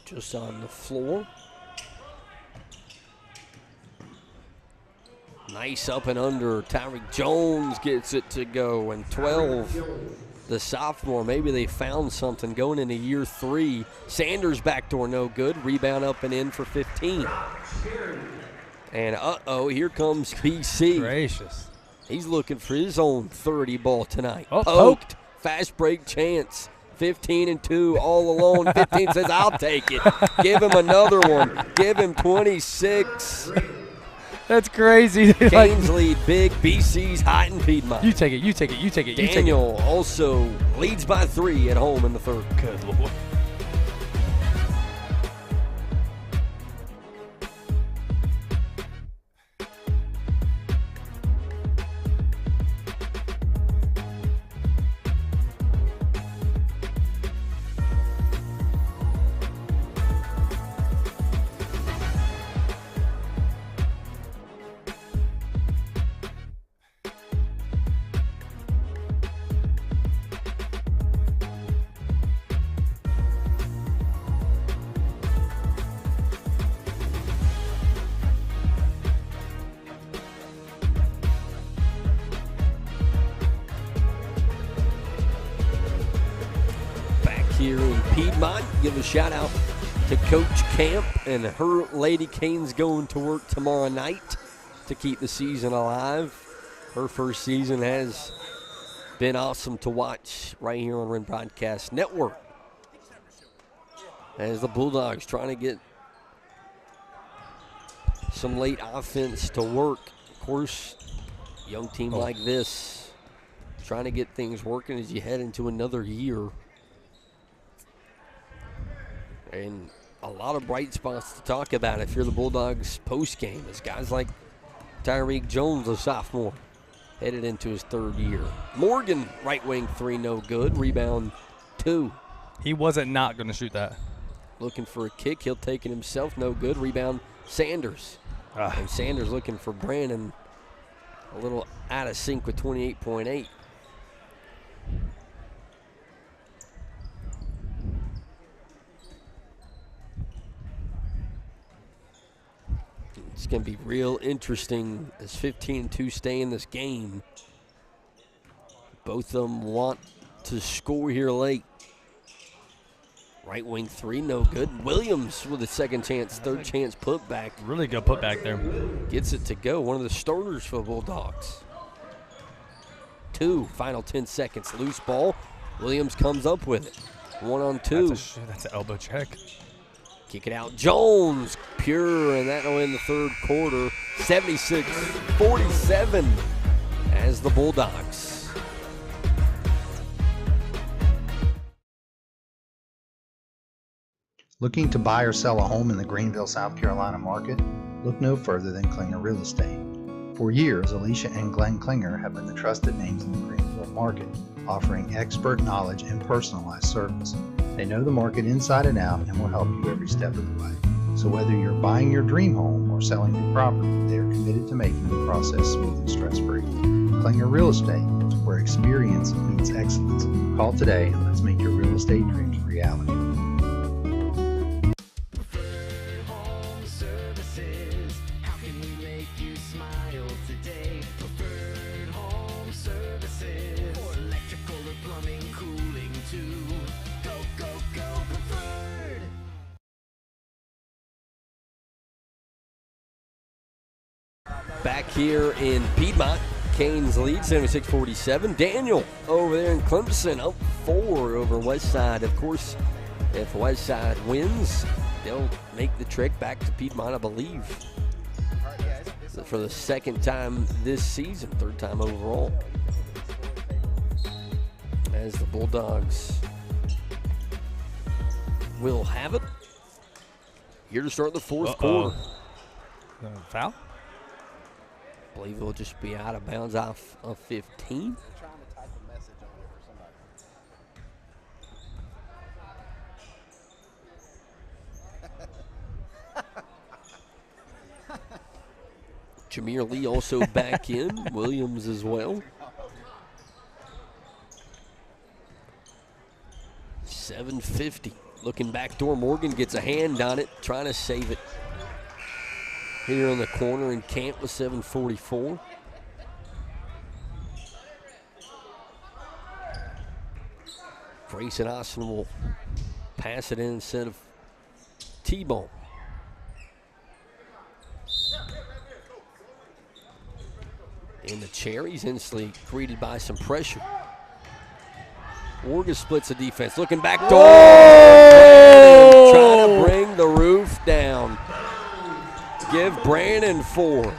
Just on the floor. Nice up and under. Tyreek Jones gets it to go. And 12, the sophomore. Maybe they found something going into year 3. Sanders backdoor no good. Rebound up and in for 15. And here comes PC. Gracious. He's looking for his own 30 ball tonight. Oh, poked. Fast break chance. 15 and 2 all alone. 15 says, I'll take it. Give him another one. Give him 26. That's crazy. Canes lead big. BC's hot in Piedmont. You take it, you take it, you take it, you take it. Daniel also leads by 3 at home in the third. Good Lord. Here in Piedmont, give a shout out to Coach Camp and her Lady Canes going to work tomorrow night to keep the season alive. Her first season has been awesome to watch right here on Wren Broadcast Network. As the Bulldogs trying to get some late offense to work. Of course, young team like this trying to get things working as you head into another year. And a lot of bright spots to talk about if you're the Bulldogs post game. As guys like Tyreek Jones, a sophomore, headed into his third year. Morgan, right wing 3, no good. Rebound 2. He wasn't not going to shoot that. Looking for a kick. He'll take it himself, no good. Rebound Sanders. And Sanders looking for Brandon. A little out of sync with 28.8. It's going to be real interesting as 15-2 stay in this game. Both of them want to score here late. Right wing 3, no good. Williams with a second chance, third chance putback. Really good putback there. Gets it to go. One of the starters for the Bulldogs. 2, final 10 seconds. Loose ball. Williams comes up with it. 1-on-2. That's an elbow check. Kick it out. Jones, pure, and that'll end the third quarter. 76-47 as the Bulldogs. Looking to buy or sell a home in the Greenville, South Carolina market? Look no further than Klinger Real Estate. For years, Alicia and Glenn Klinger have been the trusted names in the Greenville market, offering expert knowledge and personalized service. They know the market inside and out and will help you every step of the way. So whether you're buying your dream home or selling your property, they are committed to making the process smooth and stress-free. Klinger Real Estate, where experience meets excellence. Call today and let's make your real estate dreams a reality. Home Services. How can we make you smile today? Preferred Home Services. For electrical or plumbing, cooling too. Go, go, go, Preferred. Back here in Piedmont, Canes lead 76-47. Daniel over there in Clemson up 4 over Westside. Of course, if Westside wins, they'll make the trek back to Piedmont, I believe, for the second time this season, third time overall. As the Bulldogs will have it. Here to start the fourth quarter. Foul? I believe it'll just be out of bounds off of 15. Jameer Lee also back in. Williams as well. 7:50. Looking backdoor. Morgan gets a hand on it, trying to save it. Here in the corner, and Camp with 7:44. Grayson Austin will pass it in instead of T-Bone. In the Cherries, instantly greeted by some pressure. Warga splits the defense, looking back door. Trying to bring the roof down. Give Brandon 4.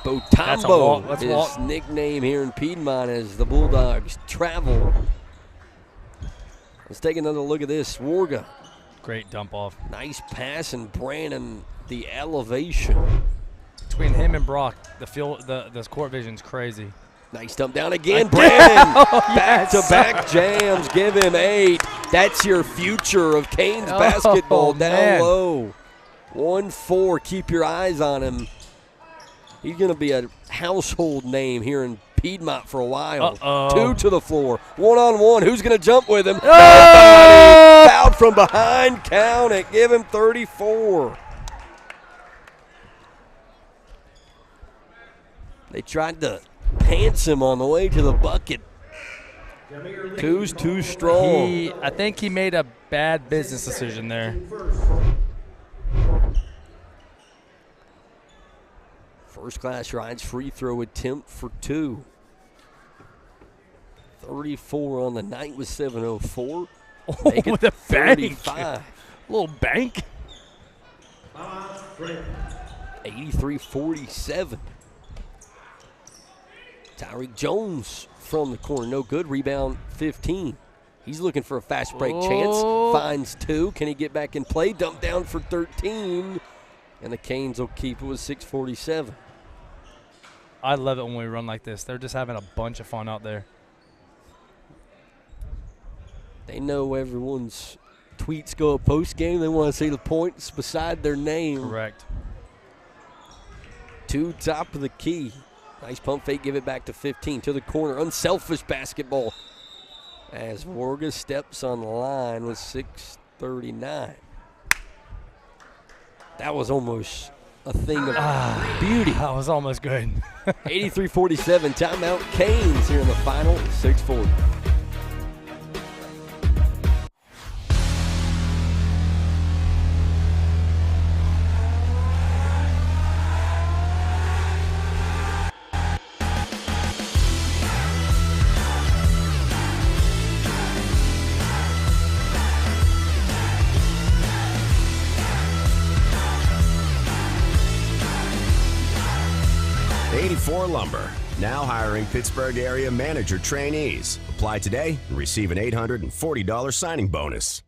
Botambo, his nickname here in Piedmont as the Bulldogs travel. Let's take another look at this. Warga. Great dump off. Nice pass, and Brandon, the elevation. Between him and Brock, the court vision's crazy. Nice dump down again. Brandon, back-to-back jams. Give him 8. That's your future of Canes basketball down low. 1-4, keep your eyes on him. He's going to be a household name here in Piedmont for a while. 2 to the floor, 1-on-1. Who's going to jump with him? Nobody. Fouled from behind. Count it. Give him 34. They tried to pants him on the way to the bucket. Two's too strong. I think he made a bad business decision there. First class Ryan's free throw attempt for 2. 34 on the night with 7:04. Make it with a 35. bank. A little bank. 83-47. Tyreek Jones from the corner, no good. Rebound 15. He's looking for a fast break chance. Finds 2. Can he get back in play? Dump down for 13. And the Canes will keep it with 6:47. I love it when we run like this. They're just having a bunch of fun out there. They know everyone's tweets go up post-game. They want to see the points beside their name. Correct. 2 top of the key. Nice pump fake, give it back to 15. To the corner, unselfish basketball. As Warga steps on the line with 6:39. That was almost a thing of beauty. That was almost good. 83-47, timeout Canes here in the final, 6:40. Lumber, now hiring Pittsburgh area manager trainees. Apply today and receive an $840 signing bonus.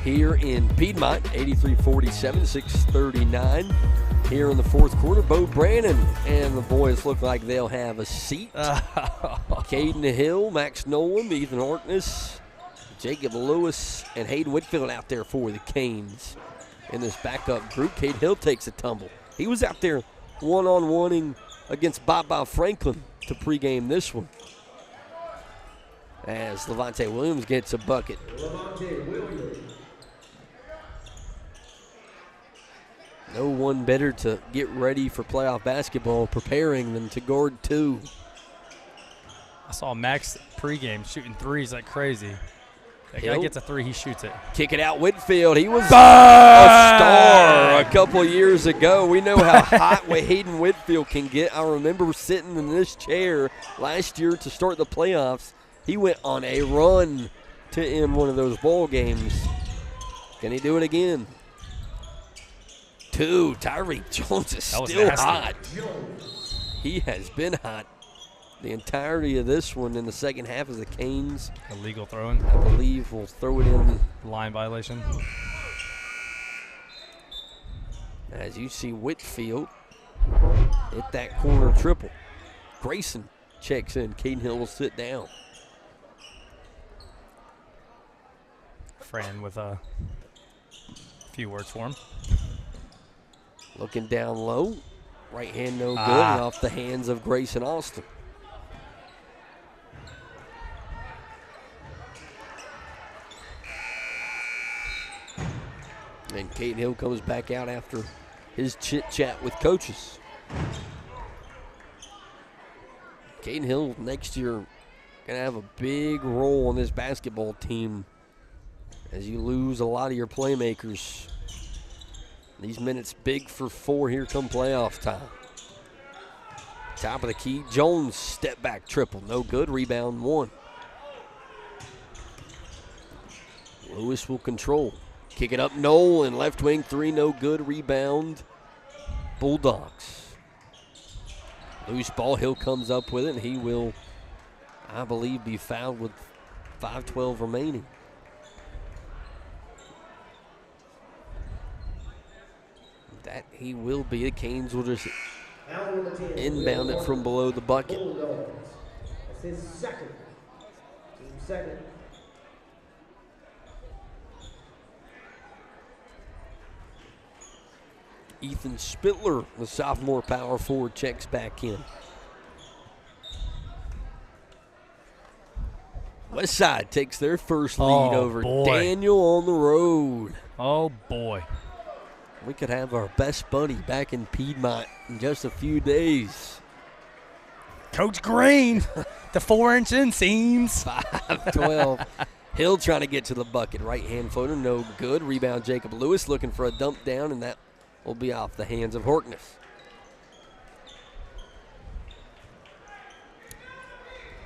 here in Piedmont, 83-47, 6:39 here in the fourth quarter. Bo Brannon and the boys look like they'll have a seat. Caden Hill, Max Nolan, Ethan Harkness, Jacob Lewis, and Hayden Whitfield out there for the Canes in this backup group. Caden Hill takes a tumble. He was out there one-on-oneing against Bob Franklin to pregame this one, as Levante Williams gets a bucket. No one better to get ready for playoff basketball preparing than to guard two. I saw Max pregame shooting threes like crazy. That guy gets a three, he shoots it. Kick it out, Whitfield. He was a star a couple years ago. We know how hot Hayden Whitfield can get. I remember sitting in this chair last year to start the playoffs. He went on a run to end one of those ball games. Can he do it again? Two. Tyreek Jones is still hot. He has been hot the entirety of this one. In the second half as the Canes. Illegal throwing. I believe will throw it in. Line violation. As you see Whitfield hit that corner triple. Grayson checks in. Caden Hill will sit down. Fran with a few words for him. Looking down low. Right hand no good. And off the hands of Grayson Austin. And Caden Hill comes back out after his chit-chat with coaches. Caden Hill next year going to have a big role on this basketball team as you lose a lot of your playmakers. These minutes big for 4 here come playoff time. Top of the key, Jones step back triple, no good, rebound 1. Lewis will control. Kick it up, Nolan, left wing 3, no good, rebound, Bulldogs. Loose ball, Hill comes up with it, and he will, I believe, be fouled with 5:12 remaining. That he will be. The Canes will just inbound it from below the bucket. That's his second. Team second. Ethan Spittler, the sophomore power forward, checks back in. Westside takes their first lead over Daniel on the road. Oh, boy. We could have our best buddy back in Piedmont in just a few days. Coach Green, the 4-inch inseams. 5-12. Hill trying to get to the bucket. Right hand floater, no good. Rebound, Jacob Lewis looking for a dump down, and that will be off the hands of Harkness.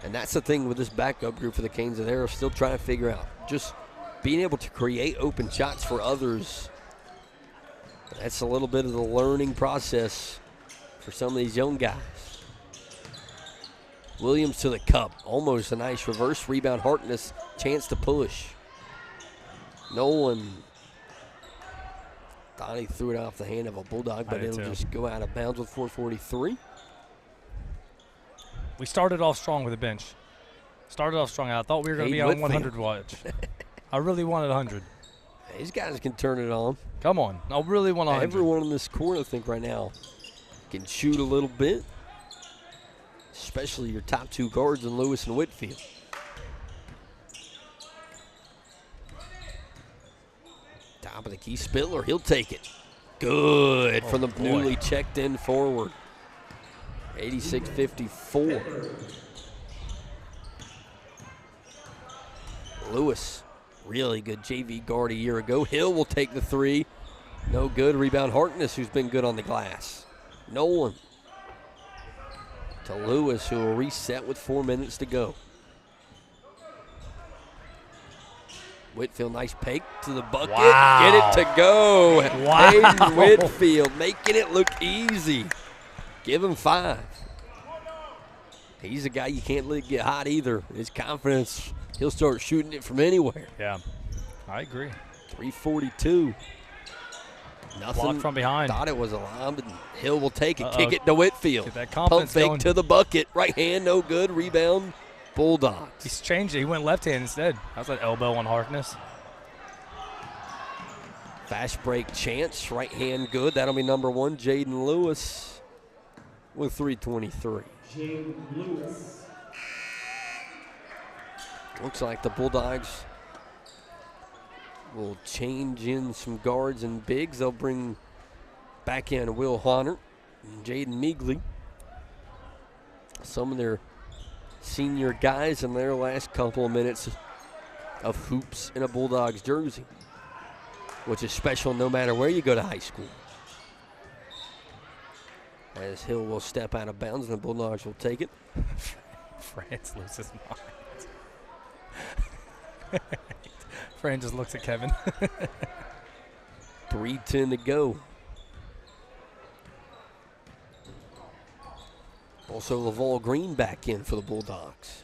And that's the thing with this backup group for the Canes, that they're still trying to figure out. Just being able to create open shots for others. That's a little bit of the learning process for some of these young guys. Williams to the cup. Almost a nice reverse rebound. Harkness, chance to push. Nolan thought he threw it off the hand of a Bulldog, but it'll just go out of bounds with 4:43. We started off strong with a bench. Started off strong. I thought we were going to be on 100 watch. I really wanted 100. These guys can turn it on. Come on. I really want 100. Everyone in this corner, I think, right now can shoot a little bit, especially your top 2 guards in Lewis and Whitfield. Top of the key, Spittler, he'll take it. Good from the newly checked in forward. 86-54. Lewis, really good JV guard a year ago. Hill will take the 3. No good. Rebound, Harkness, who's been good on the glass. Nolan to Lewis, who will reset with 4 minutes to go. Whitfield, nice pake to the bucket. Wow. Get it to go. Wow. Hayden Whitfield making it look easy. Give him 5. He's a guy you can't let get hot either. His confidence, he'll start shooting it from anywhere. Yeah, I agree. 3:42. Nothing. Blocked from behind. Thought it was a line, but Hill will take it. Uh-oh. Kick it to Whitfield. Get that Pump confidence fake going. to the bucket. Right hand, no good. Rebound, Bulldogs. He's changed it. He went left hand instead. That was an elbow on Harkness. Fast break chance. Right hand, good. That'll be number 1, Jaden Lewis with 3:23. Jaden Lewis. Looks like the Bulldogs will change in some guards and bigs. They'll bring back in Will Honner and Jaden Meagley. Some of their senior guys in their last couple of minutes of hoops in a Bulldogs jersey, which is special no matter where you go to high school. As Hill will step out of bounds and the Bulldogs will take it. France loses mind. Fran just looks at Kevin. 3:10 to go. Also, Laval Green back in for the Bulldogs.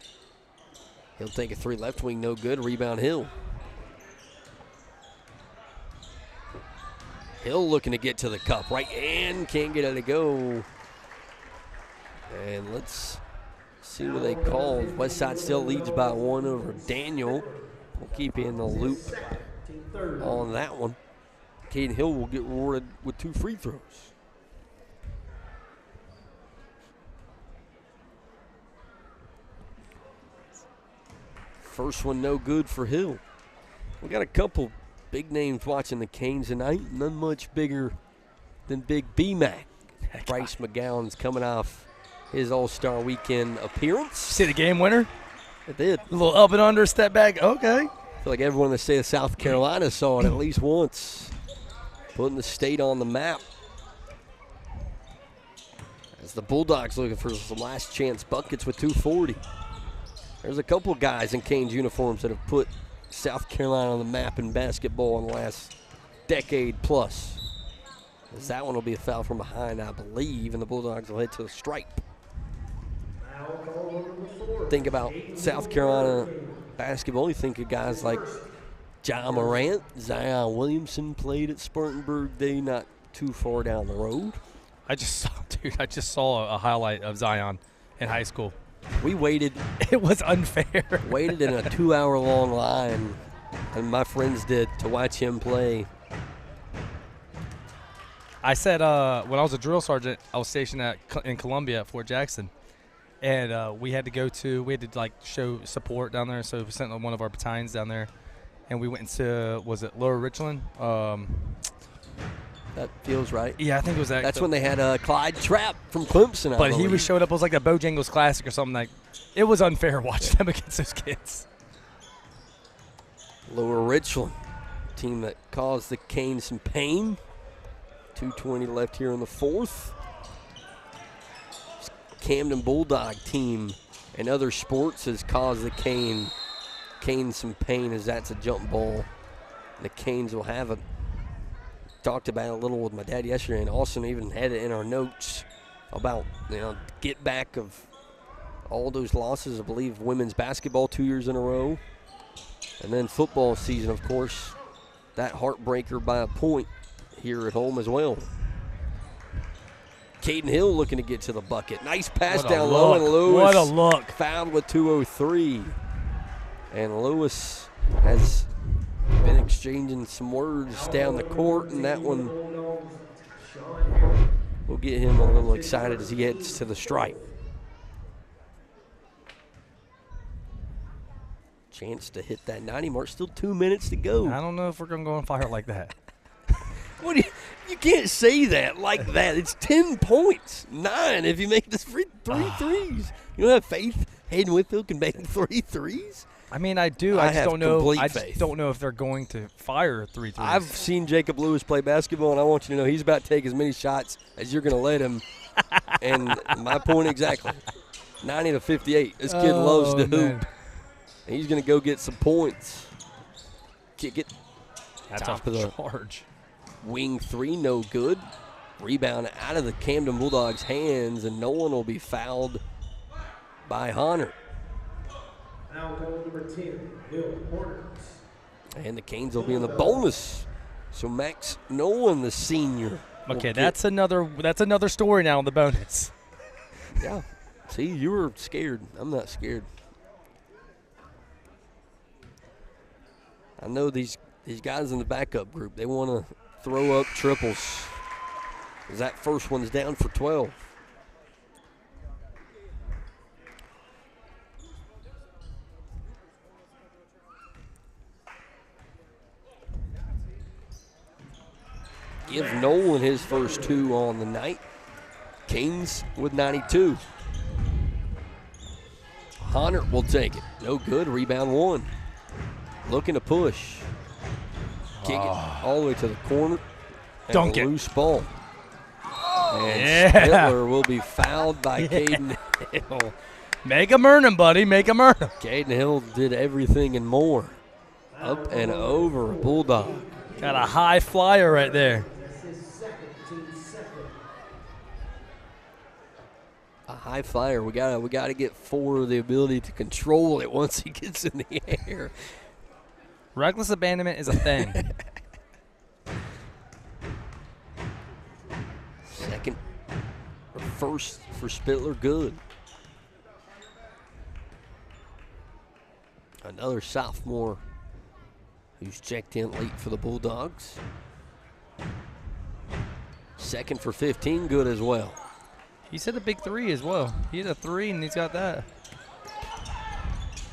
He'll take a 3 left wing, no good. Rebound Hill. Hill looking to get to the cup. Right and can't get it to go. And let's see what they call. Westside still leads by 1 over Daniel. We'll keep you in the loop on that one. Caden Hill will get rewarded with 2 free throws. First one no good for Hill. We got a couple big names watching the Canes tonight. None much bigger than Big B-Mac. Bryce McGowan's coming off his All-Star Weekend appearance. See the game winner? It did. A little up and under, step back. Okay. I feel like everyone in the state of South Carolina saw it at least once. Putting the state on the map. As the Bulldogs looking for some last chance buckets with 2:40. There's a couple guys in Canes uniforms that have put South Carolina on the map in basketball in the last decade plus. As that one will be a foul from behind, I believe, and the Bulldogs will head to the stripe. Think about South Carolina basketball. You think of guys like John Morant, Zion Williamson played at Spartanburg Day not too far down the road. I just saw a highlight of Zion in high school. We waited. It was unfair. Waited in a 2-hour-long line, and my friends did, to watch him play. I said when I was a drill sergeant, I was stationed in Columbia at Fort Jackson, and we had to like show support down there. So we sent one of our battalions down there, and we went into, was it Lower Richland? That feels right. Yeah, I think it was that. That's when they had Clyde Tripp from Clemson. But he was showed up. It was like a Bojangles Classic or something. Like, it was unfair watching them against those kids. Lower Richland, team that caused the Canes some pain. 2:20 left here in the fourth. Camden Bulldog team in other sports has caused the Canes some pain, as that's a jump ball. The Canes will have it. Talked about it a little with my dad yesterday, and Austin even had it in our notes about, get back of all those losses. I believe women's basketball 2 years in a row, and then football season, of course, that heartbreaker by a point here at home as well. Caden Hill looking to get to the bucket. Nice pass down low, and Lewis. What a look. Fouled with 2:03. And Lewis has been exchanging some words down the court, and that one will get him a little excited as he heads to the stripe. Chance to hit that 90 mark. Still 2 minutes to go. I don't know if we're going to go on fire like that. What you can't say that like that. It's 10 points. 9 if you make this three threes. You don't have faith Hayden Whitfield can make 3 threes? I mean, I do. I just don't know. I just faith. don't know if they're going to fire 3 threes. I've seen Jacob Lewis play basketball, and I want you to know he's about to take as many shots as you're going to let him. And my point exactly. 90-58. This kid loves to hoop. And he's going to go get some points. Get That's top a of the charge. Wing 3, no good. Rebound out of the Camden Bulldogs' hands, and no one will be fouled by Hunter. Foul goal number 10, Bill Horners. And the Canes will be in the bonus. So Max Nolan, the senior. Okay, that's another story now on the bonus. Yeah. See, you were scared. I'm not scared. I know these guys in the backup group, they want to throw up triples. Because that first one's down for 12. Give Nolan his first 2 on the night. Canes with 92. Honert will take it. No good. Rebound 1. Looking to push. Kick it all the way to the corner. Dunk it. Loose ball. And Spittler will be fouled by Caden Hill. Make him earn him, buddy. Make him earn him. Caden Hill did everything and more. Up and over a Bulldog. Got a high flyer right there. A high flyer. We gotta get Ford the ability to control it once he gets in the air. Reckless abandonment is a thing. Second or first for Spittler, good. Another sophomore who's checked in late for the Bulldogs. Second for 15, good as well. He said a big 3 as well. He had a 3 and he's got that.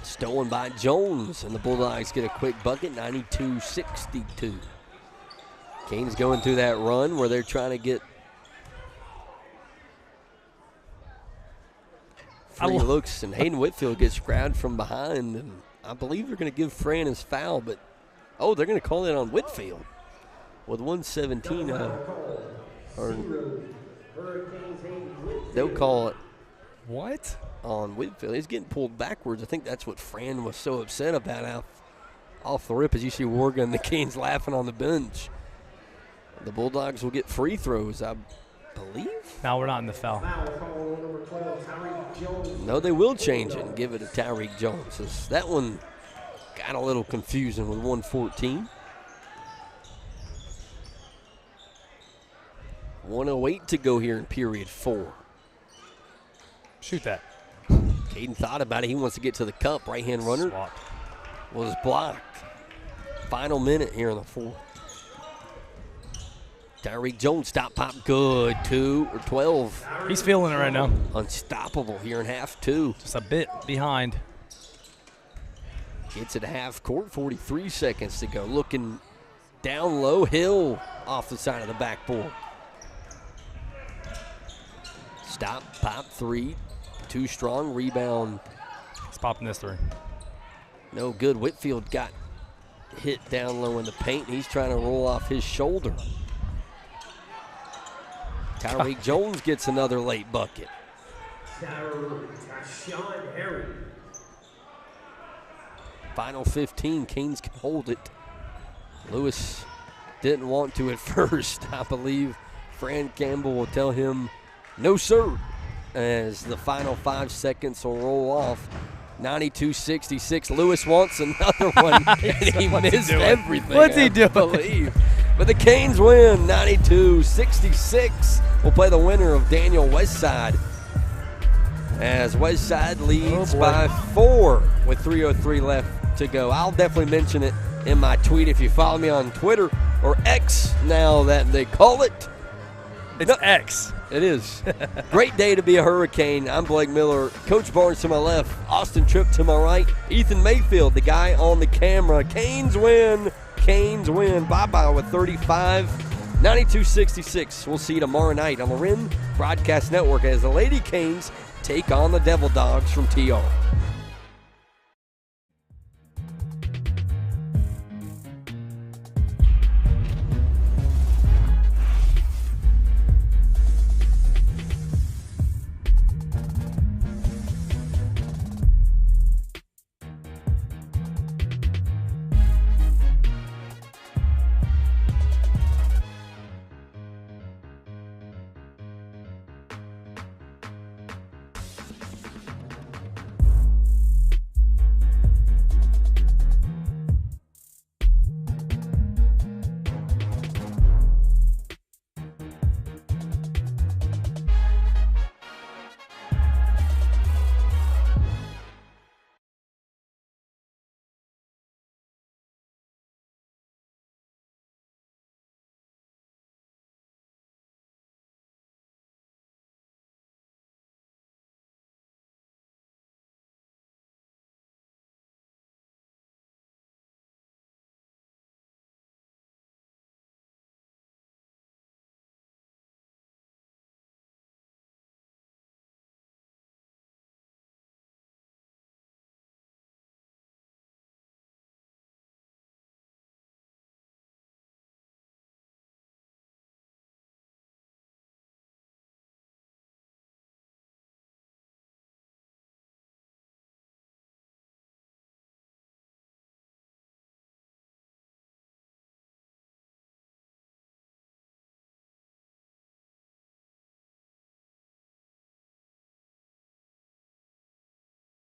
Stolen by Jones, and the Bulldogs get a quick bucket, 92-62. Canes going through that run where they're trying to get free looks, and Hayden Whitfield gets grabbed from behind, and I believe they're going to give Fran his foul, but, they're going to call it on Whitfield with 1:17. They'll call it. What? On Whitfield. He's getting pulled backwards. I think that's what Fran was so upset about off the rip, as you see Morgan and the Canes laughing on the bench. The Bulldogs will get free throws, I believe. No, we're not in the foul. No, they will change it and give it to Tyreek Jones. So that one got a little confusing with 1:14. 1:08 to go here in period 4. Shoot that. Caden thought about it. He wants to get to the cup. Right-hand runner was blocked. Final minute here in the 4th. Tyreek Jones, stop pop, good. 2 or 12. He's feeling it right now. Unstoppable here in half 2. Just a bit behind. Gets it half court, 43 seconds to go. Looking down low, Hill off the side of the backboard. Stop, pop, 3. Too strong, rebound. He's popping this 3. No good. Whitfield got hit down low in the paint. He's trying to roll off his shoulder. Tyreek Jones gets another late bucket. Final 15, Canes can hold it. Lewis didn't want to at first. I believe Fran Campbell will tell him, no, sir, as the final 5 seconds will roll off. 92-66. Lewis wants another one, and he missed everything. What's he doing? I believe. But the Canes win 92-66. We'll play the winner of Daniel Westside, as Westside leads by 4 with 3:03 left to go. I'll definitely mention it in my tweet if you follow me on Twitter, or X now that they call it. It's X. It is. Great day to be a Hurricane. I'm Blake Miller. Coach Barnes to my left. Austin Tripp to my right. Ethan Mayfield, the guy on the camera. Canes win. Canes win. Bye-bye with 35. 92-66. We'll see you tomorrow night on the Wren Broadcast Network as the Lady Canes take on the Devil Dogs from TR.